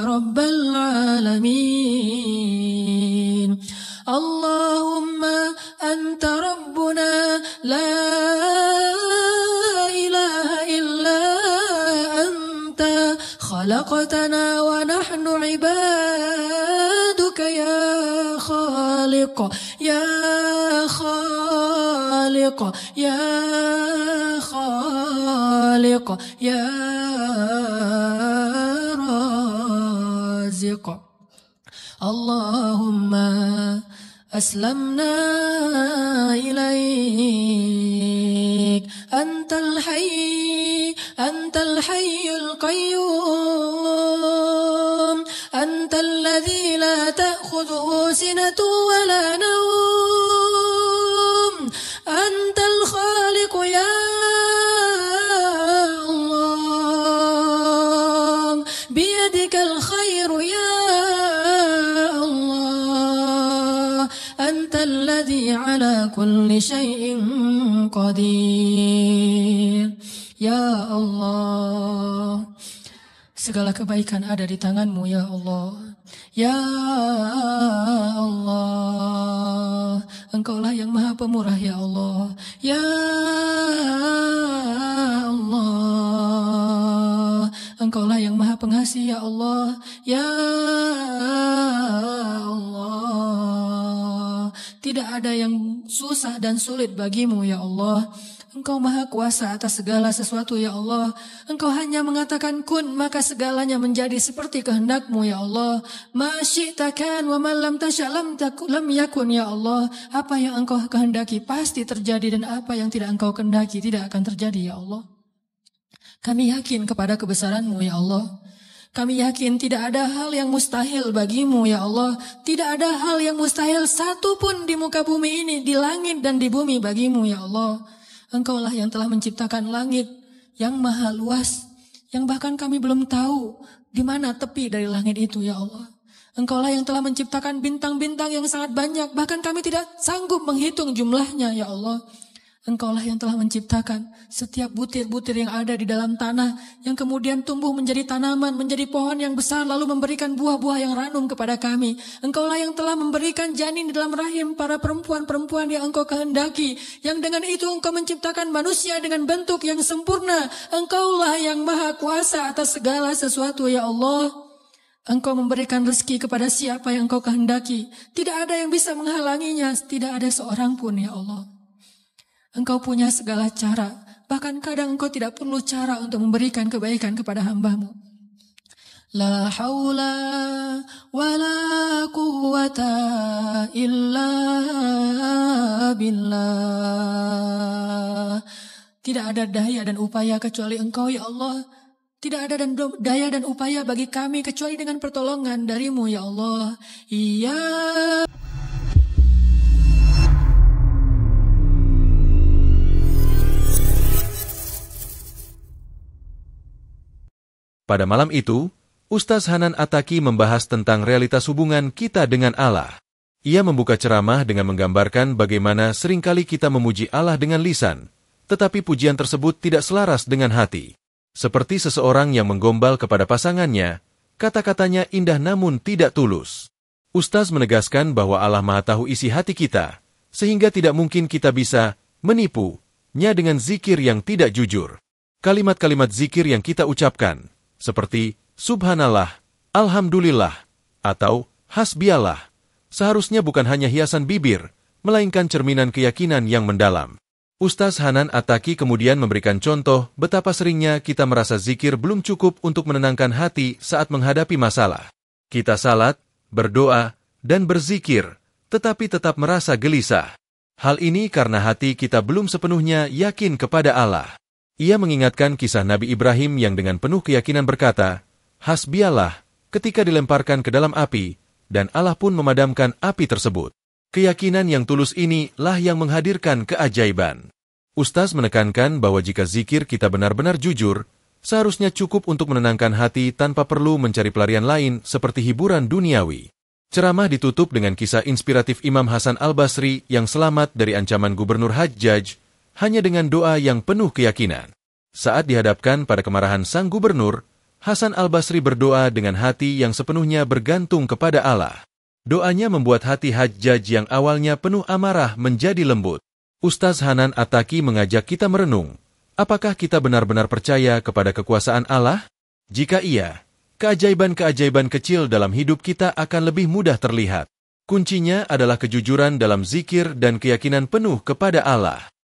A: rabbal alamin. Allahumma anta rabbuna la خلقتنا ونحن عبادك يا خالق يا خالق يا خالق يا رازق اللهم أسلمنا إليك أنت الحي القيوم أنت الذي لا تأخذه سنة ولا نوم أنت الخالق يا الله بيدك الخير يا أنت الذي على كل شيء قدير Ya Allah, segala kebaikan ada di tangan-Mu ya Allah. Ya Allah, Engkaulah yang maha pemurah ya Allah. Ya Allah, Engkaulah yang maha pengasih ya Allah. Ya Allah, tidak ada yang susah dan sulit bagimu ya Allah. Engkau maha kuasa atas segala sesuatu ya Allah. Engkau hanya mengatakan kun, maka segalanya menjadi seperti kehendak-Mu ya Allah. Ma syi'ta kan wa ma lam tasya' lam yakun ya Allah. Apa yang Engkau kehendaki pasti terjadi, dan apa yang tidak Engkau kehendaki tidak akan terjadi ya Allah. Kami yakin kepada kebesaran-Mu ya Allah. Kami yakin tidak ada hal yang mustahil bagimu ya Allah. Tidak ada hal yang mustahil satu pun di muka bumi ini, di langit dan di bumi bagimu ya Allah. Engkaulah yang telah menciptakan langit yang maha luas, yang bahkan kami belum tahu di mana tepi dari langit itu ya Allah. Engkaulah yang telah menciptakan bintang-bintang yang sangat banyak, bahkan kami tidak sanggup menghitung jumlahnya ya Allah. Engkaulah yang telah menciptakan setiap butir-butir yang ada di dalam tanah, yang kemudian tumbuh menjadi tanaman, menjadi pohon yang besar, lalu memberikan buah-buah yang ranum kepada kami. Engkaulah yang telah memberikan janin di dalam rahim para perempuan-perempuan yang Engkau kehendaki, yang dengan itu Engkau menciptakan manusia dengan bentuk yang sempurna. Engkaulah yang maha kuasa atas segala sesuatu ya Allah. Engkau memberikan rezeki kepada siapa yang Engkau kehendaki. Tidak ada yang bisa menghalanginya, tidak ada seorang pun ya Allah. Engkau punya segala cara, bahkan kadang Engkau tidak perlu cara untuk memberikan kebaikan kepada hamba-Mu. La haula wa la quwwata illa billah. Tidak ada daya dan upaya kecuali Engkau ya Allah. Tidak ada daya dan upaya bagi kami kecuali dengan pertolongan dari-Mu ya Allah. Iya.
B: Pada malam itu, Ustaz Hanan Attaqi membahas tentang realitas hubungan kita dengan Allah. Ia membuka ceramah dengan menggambarkan bagaimana seringkali kita memuji Allah dengan lisan, tetapi pujian tersebut tidak selaras dengan hati. Seperti seseorang yang menggombal kepada pasangannya, kata-katanya indah namun tidak tulus. Ustaz menegaskan bahwa Allah Maha Tahu isi hati kita, sehingga tidak mungkin kita bisa menipunya dengan zikir yang tidak jujur. Kalimat-kalimat zikir yang kita ucapkan, seperti Subhanallah, Alhamdulillah, atau Hasbiallah, seharusnya bukan hanya hiasan bibir, melainkan cerminan keyakinan yang mendalam. Ustaz Hanan Attaqi kemudian memberikan contoh betapa seringnya kita merasa zikir belum cukup untuk menenangkan hati saat menghadapi masalah. Kita salat, berdoa, dan berzikir, tetapi tetap merasa gelisah. Hal ini karena hati kita belum sepenuhnya yakin kepada Allah. Ia mengingatkan kisah Nabi Ibrahim yang dengan penuh keyakinan berkata, Hasbiallah, ketika dilemparkan ke dalam api, dan Allah pun memadamkan api tersebut. Keyakinan yang tulus inilah yang menghadirkan keajaiban. Ustaz menekankan bahwa jika zikir kita benar-benar jujur, seharusnya cukup untuk menenangkan hati tanpa perlu mencari pelarian lain seperti hiburan duniawi. Ceramah ditutup dengan kisah inspiratif Imam Hasan Al-Basri yang selamat dari ancaman Gubernur Hajjaj, hanya dengan doa yang penuh keyakinan. Saat dihadapkan pada kemarahan sang gubernur, Hasan Al-Basri berdoa dengan hati yang sepenuhnya bergantung kepada Allah. Doanya membuat hati Hajjaj yang awalnya penuh amarah menjadi lembut. Ustaz Hanan Attaqi mengajak kita merenung, apakah kita benar-benar percaya kepada kekuasaan Allah? Jika iya, keajaiban-keajaiban kecil dalam hidup kita akan lebih mudah terlihat. Kuncinya adalah kejujuran dalam zikir dan keyakinan penuh kepada Allah.